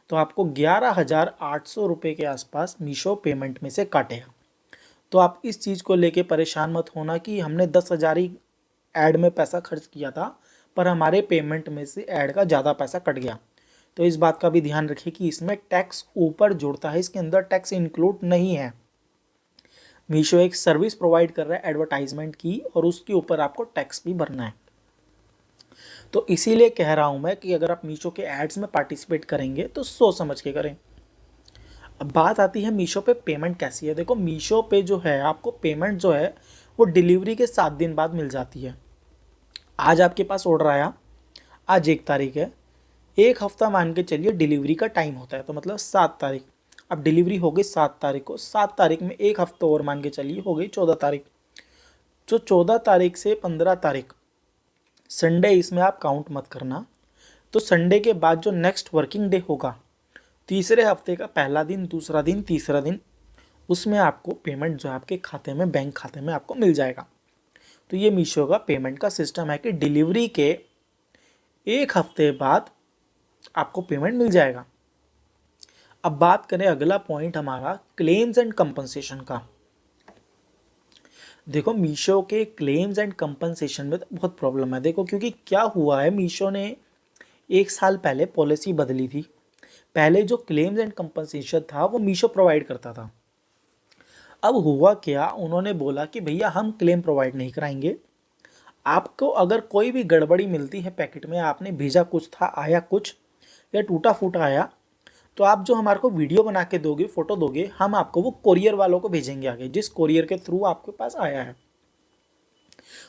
तो आपको 11,800 रुपये के आसपास मीशो पेमेंट में से काटेगा। तो आप इस चीज़ को लेके परेशान मत होना कि हमने 10,000 ही ऐड में पैसा खर्च किया था पर हमारे पेमेंट में से ऐड का ज़्यादा पैसा कट गया। तो इस बात का भी ध्यान रखिए कि इसमें टैक्स ऊपर जुड़ता है, इसके अंदर टैक्स इंक्लूड नहीं है। मीशो एक सर्विस प्रोवाइड कर रहा है एडवर्टाइजमेंट की, और उसके ऊपर आपको टैक्स भी भरना है। तो इसीलिए कह रहा हूँ मैं कि अगर आप मीशो के एड्स में पार्टिसिपेट करेंगे तो सोच समझ के करें। अब बात आती है मीशो पे पेमेंट कैसी है। देखो मीशो पे जो है आपको पेमेंट जो है वो डिलीवरी के 7 दिन बाद मिल जाती है। आज आपके पास ऑर्डर आया, आज 1 तारीख है, एक हफ्ता मान के चलिए डिलीवरी का टाइम होता है, तो मतलब 7 तारीख। अब डिलीवरी हो गई 7 तारीख को, 7 तारीख में एक हफ्ता और मान के चलिए हो गई 14 तारीख। जो 14 तारीख से 15 तारीख संडे, इसमें आप काउंट मत करना। तो संडे के बाद जो नेक्स्ट वर्किंग डे होगा, तीसरे हफ्ते का पहला दिन, दूसरा दिन, तीसरा दिन, उसमें आपको पेमेंट जो है आपके खाते में, बैंक खाते में आपको मिल जाएगा। तो ये मीशो का पेमेंट का सिस्टम है कि डिलीवरी के एक हफ्ते बाद आपको पेमेंट मिल जाएगा। अब बात करें अगला पॉइंट हमारा क्लेम्स एंड कंपनसेशन का। देखो मीशो के क्लेम्स एंड कंपनसेशन में तो बहुत प्रॉब्लम है। देखो क्योंकि क्या हुआ है, मीशो ने 1 साल पहले पॉलिसी बदली थी। पहले जो क्लेम्स एंड कंपनसेशन था वो मीशो प्रोवाइड करता था। अब हुआ क्या, उन्होंने बोला कि भैया हम क्लेम प्रोवाइड नहीं कराएंगे, आपको अगर कोई भी गड़बड़ी मिलती है पैकेट में, आपने भेजा कुछ था आया कुछ, या टूटा फूटा आया, तो आप जो हमारे को वीडियो बना के दोगे, फ़ोटो दोगे, हम आपको वो कोरियर वालों को भेजेंगे आगे, जिस कोरियर के थ्रू आपके पास आया है।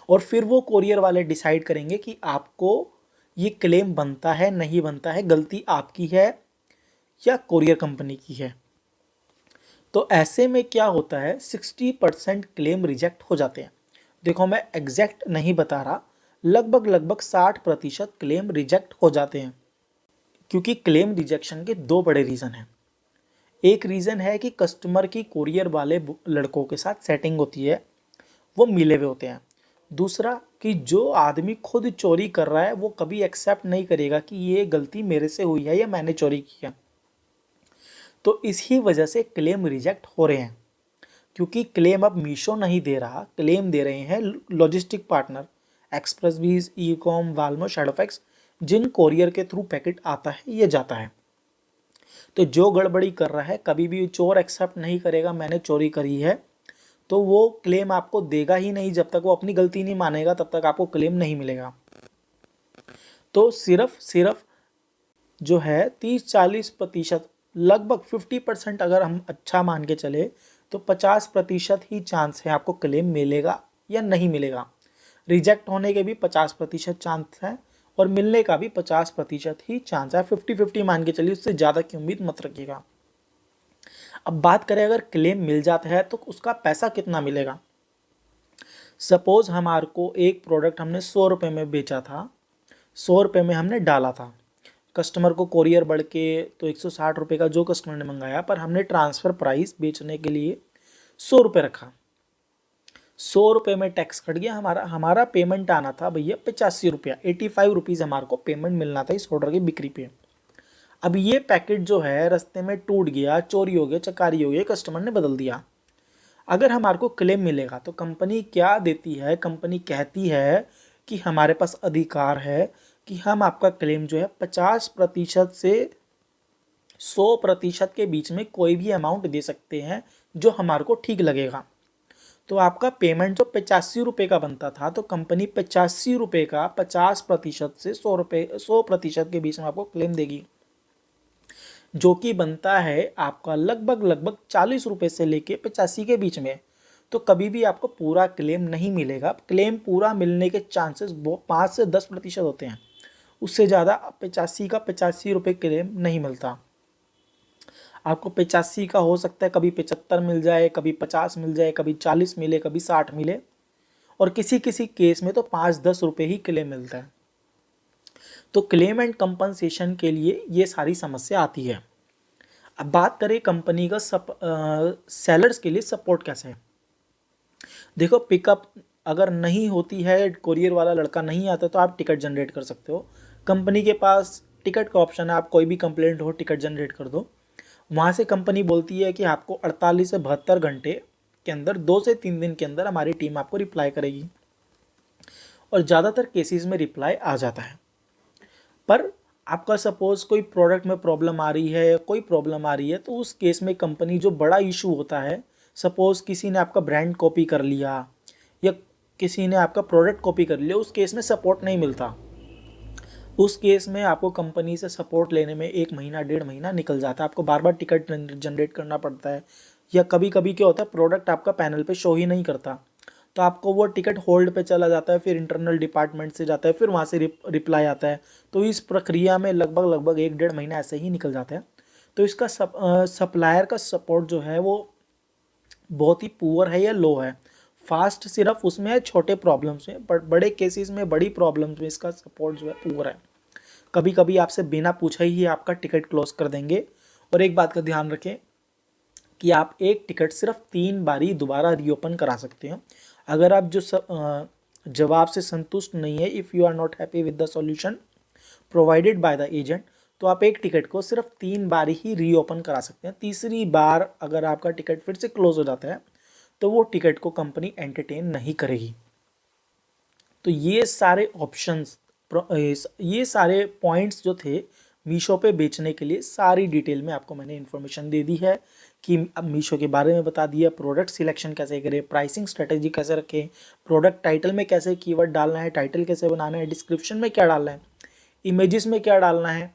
और फिर वो कोरियर वाले डिसाइड करेंगे कि आपको ये क्लेम बनता है नहीं बनता है, गलती आपकी है या कोरियर कंपनी की है। तो ऐसे में क्या होता है, 60% क्लेम रिजेक्ट हो जाते हैं। देखो मैं एग्जैक्ट नहीं बता रहा, लगभग 60% क्लेम रिजेक्ट हो जाते हैं। क्योंकि क्लेम रिजेक्शन के 2 बड़े रीज़न हैं। एक रीज़न है कि कस्टमर की कोरियर वाले लड़कों के साथ सेटिंग होती है, वो मिले हुए होते हैं। दूसरा कि जो आदमी खुद चोरी कर रहा है वो कभी एक्सेप्ट नहीं करेगा कि ये गलती मेरे से हुई है या मैंने चोरी की है। तो इसी वजह से क्लेम रिजेक्ट हो रहे हैं, क्योंकि क्लेम अब मीशो नहीं दे रहा, क्लेम दे रहे हैं लॉजिस्टिक पार्टनर, एक्सप्रेस वीज, ई कॉम, वाल्मो, शैडोफैक्स, जिन कोरियर के थ्रू पैकेट आता है ये जाता है। तो जो गड़बड़ी कर रहा है, कभी भी चोर एक्सेप्ट नहीं करेगा मैंने चोरी करी है, तो वो क्लेम आपको देगा ही नहीं। जब तक वो अपनी गलती नहीं मानेगा तब तक आपको क्लेम नहीं मिलेगा। तो सिर्फ जो है 30-40%, लगभग 50% अगर हम अच्छा मान के चले तो 50% ही चांस है आपको क्लेम मिलेगा या नहीं मिलेगा। रिजेक्ट होने के भी 50% चांस है और मिलने का भी 50% ही चांस है। 50-50 मान के चलिए, उससे ज़्यादा की उम्मीद मत रखिएगा। अब बात करें अगर क्लेम मिल जाता है तो उसका पैसा कितना मिलेगा। सपोज हमारे को एक प्रोडक्ट हमने 100 रुपये में बेचा था, 100 रुपये में हमने डाला था, कस्टमर को कोरियर बढ़ के तो 160 रुपये का जो कस्टमर ने मंगाया, पर हमने ट्रांसफ़र प्राइस बेचने के लिए 100 रुपये रखा। 100 रुपये में टैक्स कट गया, हमारा पेमेंट आना था भैया 85 रुपया, 85 रुपीज़ हमारे को पेमेंट मिलना था इस ऑर्डर की बिक्री पे। अब ये पैकेट जो है रास्ते में टूट गया, चोरी हो गया, चकारी हो गई, कस्टमर ने बदल दिया। अगर हमारे को क्लेम मिलेगा तो कंपनी क्या देती है, कंपनी कहती है कि हमारे पास अधिकार है कि हम आपका क्लेम जो है 50% से 100% के बीच में कोई भी अमाउंट दे सकते हैं जो हमारे को ठीक लगेगा। तो आपका पेमेंट जो 85 रुपये का बनता था, तो कंपनी 85 रुपये का 50% से 100% के बीच में आपको क्लेम देगी, जो कि बनता है आपका लगभग 40 रुपये से लेके 85 के बीच में। तो कभी भी आपको पूरा क्लेम नहीं मिलेगा। क्लेम पूरा मिलने के चांसेस 5 से 10% होते हैं, उससे ज़्यादा 85 का 85 रुपये क्लेम नहीं मिलता। आपको 85 का हो सकता है कभी 75 मिल जाए, कभी 50 मिल जाए, कभी 40 मिले, कभी 60 मिले, और किसी किसी केस में तो 5-10 रुपये ही क्लेम मिलता है। तो क्लेम एंड कंपनसेशन के लिए ये सारी समस्या आती है। अब बात करें कंपनी का सेलर्स के लिए सपोर्ट कैसे है। देखो, पिकअप अगर नहीं होती है, कोरियर वाला लड़का नहीं आता, तो आप टिकट जनरेट कर सकते हो। कंपनी के पास टिकट का ऑप्शन है, आप कोई भी कंप्लेंट हो टिकट जनरेट कर दो। वहाँ से कंपनी बोलती है कि आपको 48 से 72 घंटे के अंदर, 2 से 3 दिन के अंदर हमारी टीम आपको रिप्लाई करेगी, और ज़्यादातर केसेस में रिप्लाई आ जाता है। पर आपका सपोज़ कोई प्रोडक्ट में प्रॉब्लम आ रही है, कोई प्रॉब्लम आ रही है, तो उस केस में कंपनी, जो बड़ा इशू होता है, सपोज़ किसी ने आपका ब्रांड कॉपी कर लिया या किसी ने आपका प्रोडक्ट कॉपी कर लिया, उस केस में सपोर्ट नहीं मिलता। उस केस में आपको कंपनी से सपोर्ट लेने में 1 महीना 1.5 महीना निकल जाता है, आपको बार बार टिकट जनरेट करना पड़ता है। या कभी कभी क्या होता है, प्रोडक्ट आपका पैनल पे शो ही नहीं करता, तो आपको वो टिकट होल्ड पे चला जाता है, फिर इंटरनल डिपार्टमेंट से जाता है, फिर वहाँ से रिप्लाई आता है। तो इस प्रक्रिया में लगभग 1-1.5 महीना ऐसे ही निकल जाता है। तो इसका सप्लायर का सपोर्ट जो है वो बहुत ही पुअर है या लो है। फास्ट सिर्फ उसमें है छोटे प्रॉब्लम्स में, बट बड़े केसेस में, बड़ी प्रॉब्लम्स में इसका सपोर्ट जो है पुअर है। कभी कभी आपसे बिना पूछे ही आपका टिकट क्लोज कर देंगे। और एक बात का ध्यान रखें कि आप एक टिकट सिर्फ 3 बार ही दोबारा रीओपन करा सकते हो। अगर आप जो जवाब से संतुष्ट नहीं है, if you are not happy with the solution provided by the agent, तो आप एक टिकट को सिर्फ 3 बार ही रीओपन करा सकते हैं। तीसरी बार अगर आपका टिकट फिर से क्लोज हो जाता है, तो वो टिकट को कंपनी एंटरटेन नहीं करेगी। तो ये सारे ऑप्शंस, ये सारे पॉइंट्स जो थे मीशो पे बेचने के लिए, सारी डिटेल में आपको मैंने इन्फॉर्मेशन दे दी है कि अब मीशो के बारे में बता दिया, प्रोडक्ट सिलेक्शन कैसे करें, प्राइसिंग स्ट्रेटेजी कैसे रखें, प्रोडक्ट टाइटल में कैसे कीवर्ड डालना है, टाइटल कैसे बनाना है, डिस्क्रिप्शन में क्या डालना है, इमेजेस में क्या डालना है,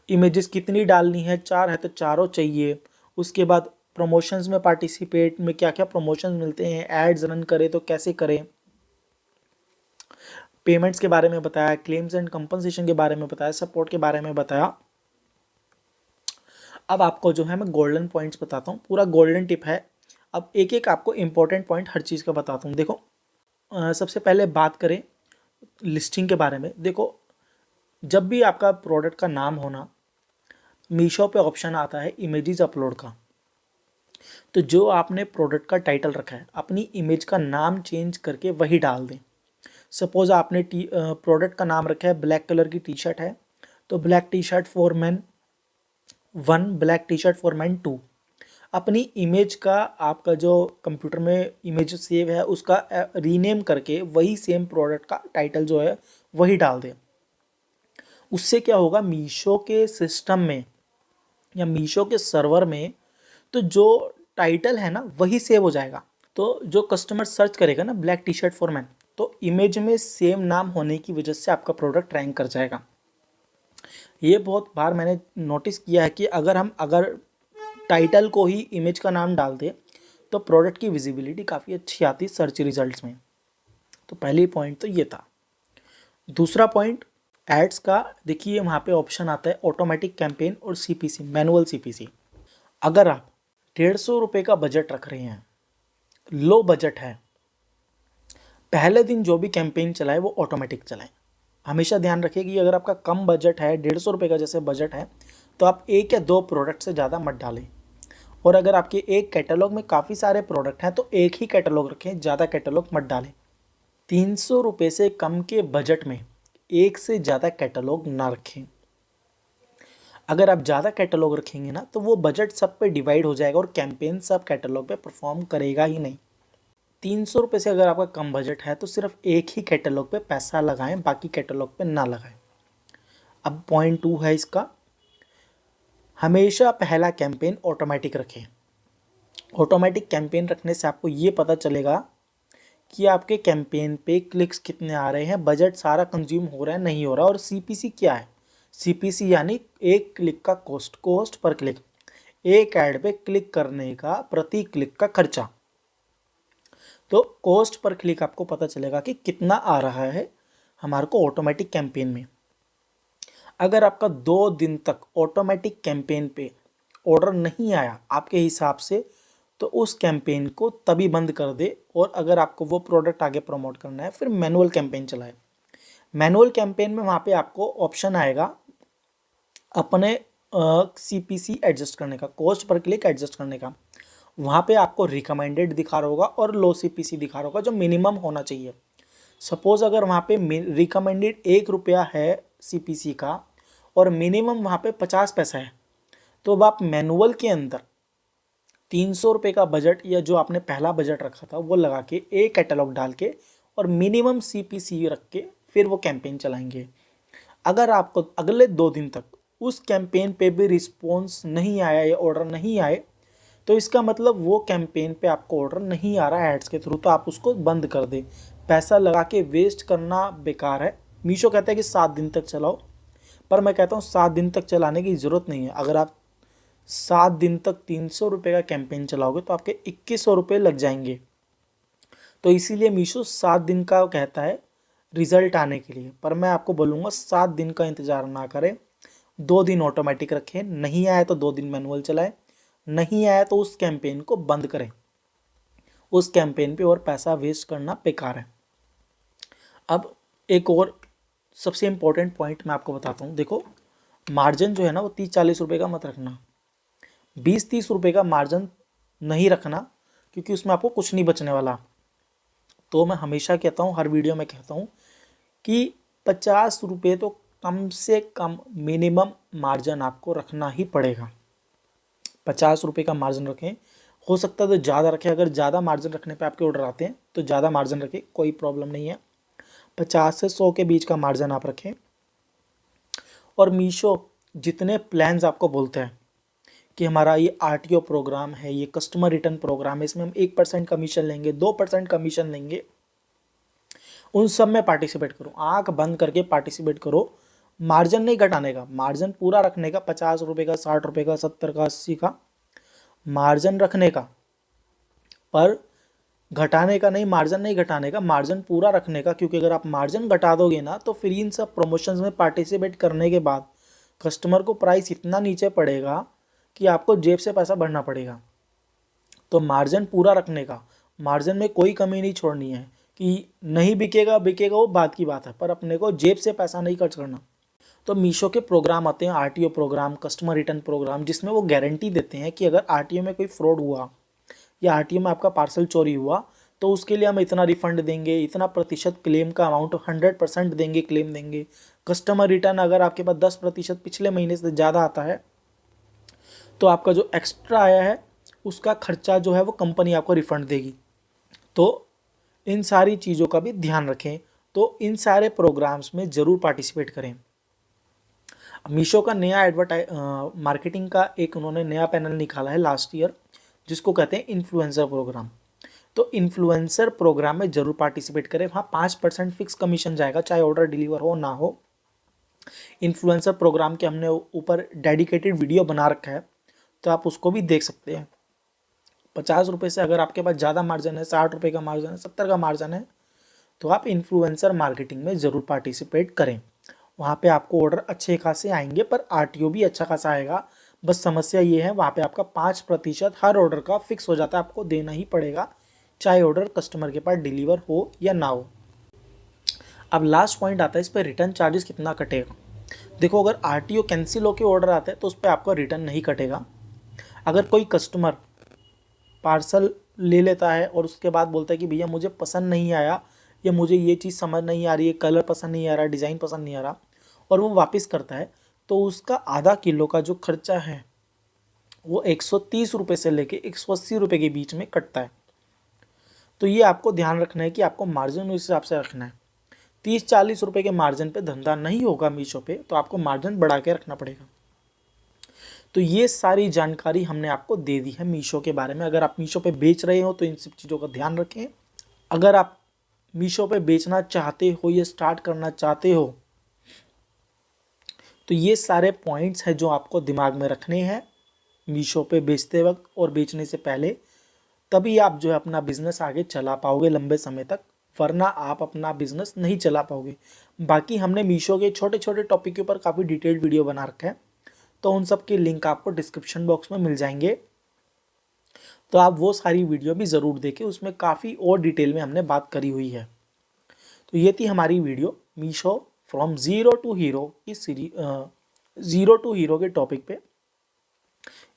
इमेजेस कितनी डालनी है, 4 है तो चारों चाहिए। उसके बाद प्रमोशंस में पार्टिसिपेट में क्या क्या प्रमोशंस मिलते हैं, एड्स रन करें तो कैसे करें, पेमेंट्स के बारे में बताया, क्लेम्स एंड कंपनसेशन के बारे में बताया, सपोर्ट के बारे में बताया। अब आपको जो है मैं गोल्डन पॉइंट्स बताता हूँ, पूरा गोल्डन टिप है। अब एक एक आपको इंपॉर्टेंट पॉइंट हर चीज़ का बताता हूँ। देखो, सबसे पहले बात करें लिस्टिंग के बारे में। देखो, जब भी आपका प्रोडक्ट का नाम होना, मीशो पे ऑप्शन आता है इमेजेस अपलोड का। तो जो आपने प्रोडक्ट का टाइटल रखा है, अपनी इमेज का नाम चेंज करके वही डाल दें। सपोज़ आपने प्रोडक्ट का नाम रखा है, ब्लैक कलर की टी शर्ट है, तो black T shirt for man 1, black T shirt for man 2। अपनी इमेज का, आपका जो कंप्यूटर में इमेज सेव है उसका रीनेम करके वही सेम प्रोडक्ट का टाइटल जो है वही डाल दें। उससे क्या होगा, मीशो के सिस्टम में या मीशो के सर्वर में तो जो टाइटल है ना वही सेव हो जाएगा। तो जो कस्टमर सर्च करेगा ना black T shirt for man, तो इमेज में सेम नाम होने की वजह से आपका प्रोडक्ट रैंक कर जाएगा। ये बहुत बार मैंने नोटिस किया है कि अगर टाइटल को ही इमेज का नाम डाल दे तो प्रोडक्ट की विजिबिलिटी काफ़ी अच्छी आती है सर्च रिजल्ट्स में। तो पहली पॉइंट तो ये था। दूसरा पॉइंट एड्स का, देखिए वहाँ पे ऑप्शन आता है ऑटोमेटिक कैंपेन और सीपीसी, मैनुअल सीपीसी। अगर आप 150 रुपये का बजट रख रहे हैं, लो बजट है, पहले दिन जो भी कैंपेन चलाए वो ऑटोमेटिक चलाएं। हमेशा ध्यान रखिए कि अगर आपका कम बजट है, 150 रुपये का जैसे बजट है, तो आप 1 या 2 प्रोडक्ट से ज़्यादा मत डालें। और अगर आपके एक कैटलॉग में काफ़ी सारे प्रोडक्ट हैं तो एक ही कैटलॉग रखें, ज़्यादा कैटलॉग मत डालें। 300 रुपये से कम के बजट में एक से ज़्यादा कैटलॉग ना रखें। अगर आप ज़्यादा कैटलॉग रखेंगे ना तो वो बजट सब पे डिवाइड हो जाएगा और कैंपेन सब कैटलॉग पे परफॉर्म करेगा ही नहीं। 300 रुपये से अगर आपका कम बजट है तो सिर्फ एक ही कैटलॉग पे पैसा लगाएं, बाकी कैटलॉग पे ना लगाएं। अब पॉइंट 2 है इसका, हमेशा पहला कैंपेन ऑटोमेटिक रखें। ऑटोमेटिक कैंपेन रखने से आपको ये पता चलेगा कि आपके कैंपेन पे क्लिक्स कितने आ रहे हैं, बजट सारा कंज्यूम हो रहा है नहीं हो रहा, और सीपीसी क्या है। सीपीसी यानी एक क्लिक का कॉस्ट पर क्लिक, एक ऐड पे क्लिक करने का प्रति क्लिक का खर्चा। तो कॉस्ट पर क्लिक आपको पता चलेगा कि कितना आ रहा है हमारे को ऑटोमेटिक कैंपेन में। अगर आपका 2 दिन तक ऑटोमेटिक कैंपेन पे ऑर्डर नहीं आया आपके हिसाब से, तो उस कैंपेन को तभी बंद कर दे, और अगर आपको वो प्रोडक्ट आगे प्रमोट करना है फिर मैनुअल कैंपेन चलाए। मैनुअल कैंपेन में वहाँ पे आपको ऑप्शन आएगा अपने सीपीसी एडजस्ट करने का, कॉस्ट पर क्लिक एडजस्ट करने का। वहाँ पे आपको रिकमेंडेड दिखा रहा होगा और लो सीपीसी दिखा रहा होगा जो मिनिमम होना चाहिए। सपोज अगर वहाँ पे रिकमेंडेड 1 रुपया है सीपीसी का और मिनिमम वहाँ पे 50 पैसा है, तो अब आप मैनुअल के अंदर 300 रुपये का बजट या जो आपने पहला बजट रखा था वो लगा के एक कैटलॉग डाल के और मिनिमम सीपीसी रख के फिर वो कैंपेन चलाएंगे। अगर आपको अगले 2 दिन तक उस कैंपेन पे भी रिस्पॉन्स नहीं आया या ऑर्डर नहीं आए, तो इसका मतलब वो कैंपेन पे आपको ऑर्डर नहीं आ रहा है एड्स के थ्रू, तो आप उसको बंद कर दें। पैसा लगा के वेस्ट करना बेकार है। मीशो कहता है कि 7 दिन तक चलाओ, पर मैं कहता हूँ 7 दिन तक चलाने की ज़रूरत नहीं है। अगर आप 7 दिन तक 300 रुपये का कैंपेन चलाओगे तो आपके 2100 रुपये लग जाएंगे। तो इसीलिए मीशो 7 दिन का कहता है रिजल्ट आने के लिए, पर मैं आपको बोलूँगा 7 दिन का इंतज़ार ना करें, 2 दिन ऑटोमेटिक रखें, नहीं आया तो 2 दिन मैनुअल चलाएं, नहीं आया तो उस कैंपेन को बंद करें। उस कैंपेन पे और पैसा वेस्ट करना बेकार है। अब एक और सबसे इम्पोर्टेंट पॉइंट मैं आपको बताता हूँ। देखो, मार्जिन जो है ना वो 30-40 रुपये का मत रखना, 20-30 रुपये का मार्जिन नहीं रखना, क्योंकि उसमें आपको कुछ नहीं बचने वाला। तो मैं हमेशा कहता हूँ, हर वीडियो में कहता हूँ कि 50 रुपये तो कम से कम मिनिमम मार्जिन आपको रखना ही पड़ेगा। 50 रुपये का मार्जिन रखें, हो सकता है तो ज़्यादा रखें। अगर ज़्यादा मार्जिन रखने पे आपके ऑर्डर आते हैं तो ज़्यादा मार्जिन रखें, कोई प्रॉब्लम नहीं है। 50 से 100 के बीच का मार्जिन आप रखें। और मीशो जितने प्लान्स आपको बोलते हैं कि हमारा ये आरटीओ प्रोग्राम है, ये कस्टमर रिटर्न प्रोग्राम है, इसमें हम 1% कमीशन लेंगे, 2% कमीशन लेंगे, उन सब में पार्टिसिपेट करो, आंख बंद करके पार्टिसिपेट करो। मार्जिन नहीं घटाने का, मार्जिन पूरा रखने का, 50 रुपये का, 60 रुपये का, 70 का, 80 का मार्जिन रखने का, पर घटाने का नहीं, मार्जिन नहीं घटाने का, मार्जिन पूरा रखने का। क्योंकि अगर आप मार्जिन घटा दोगे ना तो फिर इन सब प्रमोशंस में पार्टिसिपेट करने के बाद कस्टमर को प्राइस इतना नीचे पड़ेगा कि आपको जेब से पैसा भरना पड़ेगा। तो मार्जिन पूरा रखने का, मार्जिन में कोई कमी नहीं छोड़नी है। कि नहीं बिकेगा बिकेगा वो बात की बात है, पर अपने को जेब से पैसा नहीं खर्च करना। तो मीशो के प्रोग्राम आते हैं, RTO program, customer return program, जिसमें वो गारंटी देते हैं कि अगर आरटीओ में कोई फ्रॉड हुआ या आरटीओ में आपका पार्सल चोरी हुआ तो उसके लिए हम इतना रिफंड देंगे, इतना प्रतिशत क्लेम का अमाउंट 100% देंगे, क्लेम देंगे। कस्टमर रिटर्न अगर आपके पास 10% पिछले महीने से ज़्यादा आता है तो आपका जो एक्स्ट्रा आया है उसका खर्चा जो है वो कंपनी आपको रिफंड देगी। तो इन सारी चीज़ों का भी ध्यान रखें। तो इन सारे प्रोग्राम्स में ज़रूर पार्टिसिपेट करें। मीशो का नया मार्केटिंग का एक उन्होंने नया पैनल निकाला है लास्ट ईयर, जिसको कहते हैं इन्फ्लुएंसर प्रोग्राम। तो इन्फ्लुएंसर प्रोग्राम में जरूर पार्टिसिपेट करें। वहाँ 5% फिक्स कमीशन जाएगा, चाहे ऑर्डर डिलीवर हो ना हो। इन्फ्लुएंसर प्रोग्राम के हमने ऊपर डेडिकेटेड वीडियो बना रखा है, तो आप उसको भी देख सकते हैं। 50 रुपये से अगर आपके पास ज़्यादा मार्जिन है, 60 रुपये का मार्जिन है, 70 का मार्जिन है, तो आप इन्फ्लुएंसर मार्केटिंग में ज़रूर पार्टिसिपेट करें। वहाँ पे आपको ऑर्डर अच्छे खासे आएंगे, पर आरटीओ भी अच्छा खासा आएगा। बस समस्या ये है, वहाँ पे आपका 5% हर ऑर्डर का फिक्स हो जाता है, आपको देना ही पड़ेगा, चाहे ऑर्डर कस्टमर के पास डिलीवर हो या ना हो। अब लास्ट पॉइंट आता है, इस पर रिटर्न चार्जेस कितना कटेगा। देखो, अगर आरटीओ कैंसिल होकर ऑर्डर आता है तो उस पर आपका रिटर्न नहीं कटेगा। अगर कोई कस्टमर पार्सल ले लेता है और उसके बाद बोलता है कि भैया मुझे पसंद नहीं आया, या मुझे ये चीज़ समझ नहीं आ रही है, कलर पसंद नहीं आ रहा, डिज़ाइन पसंद नहीं आ रहा, और वो वापस करता है, तो उसका आधा किलो का जो खर्चा है वो 130 रुपये से लेके 180 रुपये के बीच में कटता है। तो ये आपको ध्यान रखना है कि आपको मार्जिन उस हिसाब से रखना है। 30-40 रुपये के मार्जिन पे धंधा नहीं होगा मीशो पे, तो आपको मार्जिन बढ़ा के रखना पड़ेगा। तो ये सारी जानकारी हमने आपको दे दी है मीशो के बारे में। अगर आप मीशो पे बेच रहे हो तो इन सब चीज़ों का ध्यान रखें। अगर आप मीशो पे बेचना चाहते हो या स्टार्ट करना चाहते हो, तो ये सारे पॉइंट्स हैं जो आपको दिमाग में रखने हैं मीशो पे बेचते वक्त और बेचने से पहले। तभी आप जो है अपना बिजनेस आगे चला पाओगे लंबे समय तक, वरना आप अपना बिजनेस नहीं चला पाओगे। बाकी हमने मीशो के छोटे छोटे टॉपिक के ऊपर काफ़ी डिटेल्ड वीडियो बना रखा है, तो उन सब के लिंक आपको डिस्क्रिप्शन बॉक्स में मिल जाएंगे, तो आप वो सारी वीडियो भी ज़रूर देखें, उसमें काफ़ी और डिटेल में हमने बात करी हुई है। तो ये थी हमारी video Meesho from zero to hero इस ज़ीरो टू हीरो के टॉपिक पे।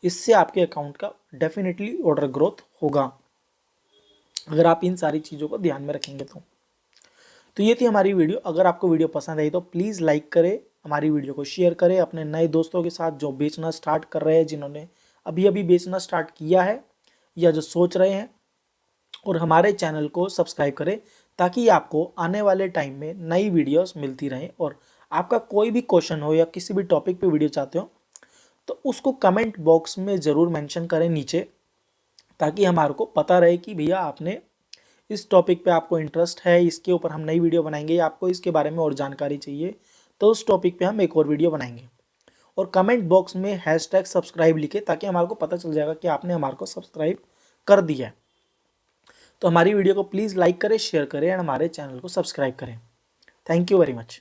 इससे आपके अकाउंट का डेफिनेटली ऑर्डर ग्रोथ होगा, अगर आप इन सारी चीज़ों को ध्यान में रखेंगे तो ये थी हमारी वीडियो। अगर आपको वीडियो पसंद आई तो प्लीज़ लाइक करें, हमारी वीडियो को शेयर करें अपने नए दोस्तों के साथ जो बेचना स्टार्ट कर रहे हैं, जिन्होंने अभी अभी बेचना स्टार्ट किया है या जो सोच रहे हैं, और हमारे चैनल को सब्सक्राइब करें ताकि आपको आने वाले टाइम में नई वीडियोस मिलती रहें। और आपका कोई भी क्वेश्चन हो या किसी भी टॉपिक पे वीडियो चाहते हो तो उसको कमेंट बॉक्स में ज़रूर मेंशन करें नीचे, ताकि हमारे को पता रहे कि भैया आपने इस टॉपिक पे आपको इंटरेस्ट है, इसके ऊपर हम नई वीडियो बनाएंगे, या आपको इसके बारे में और जानकारी चाहिए तो उस टॉपिक पे हम एक और वीडियो बनाएंगे। और कमेंट बॉक्स में #सब्सक्राइब लिखे, ताकि हमारे को पता चल जाएगा कि आपने हमारे को सब्सक्राइब कर दिया है। तो हमारी वीडियो को प्लीज़ लाइक करें, शेयर करें एंड हमारे चैनल को सब्सक्राइब करें। Thank you very much.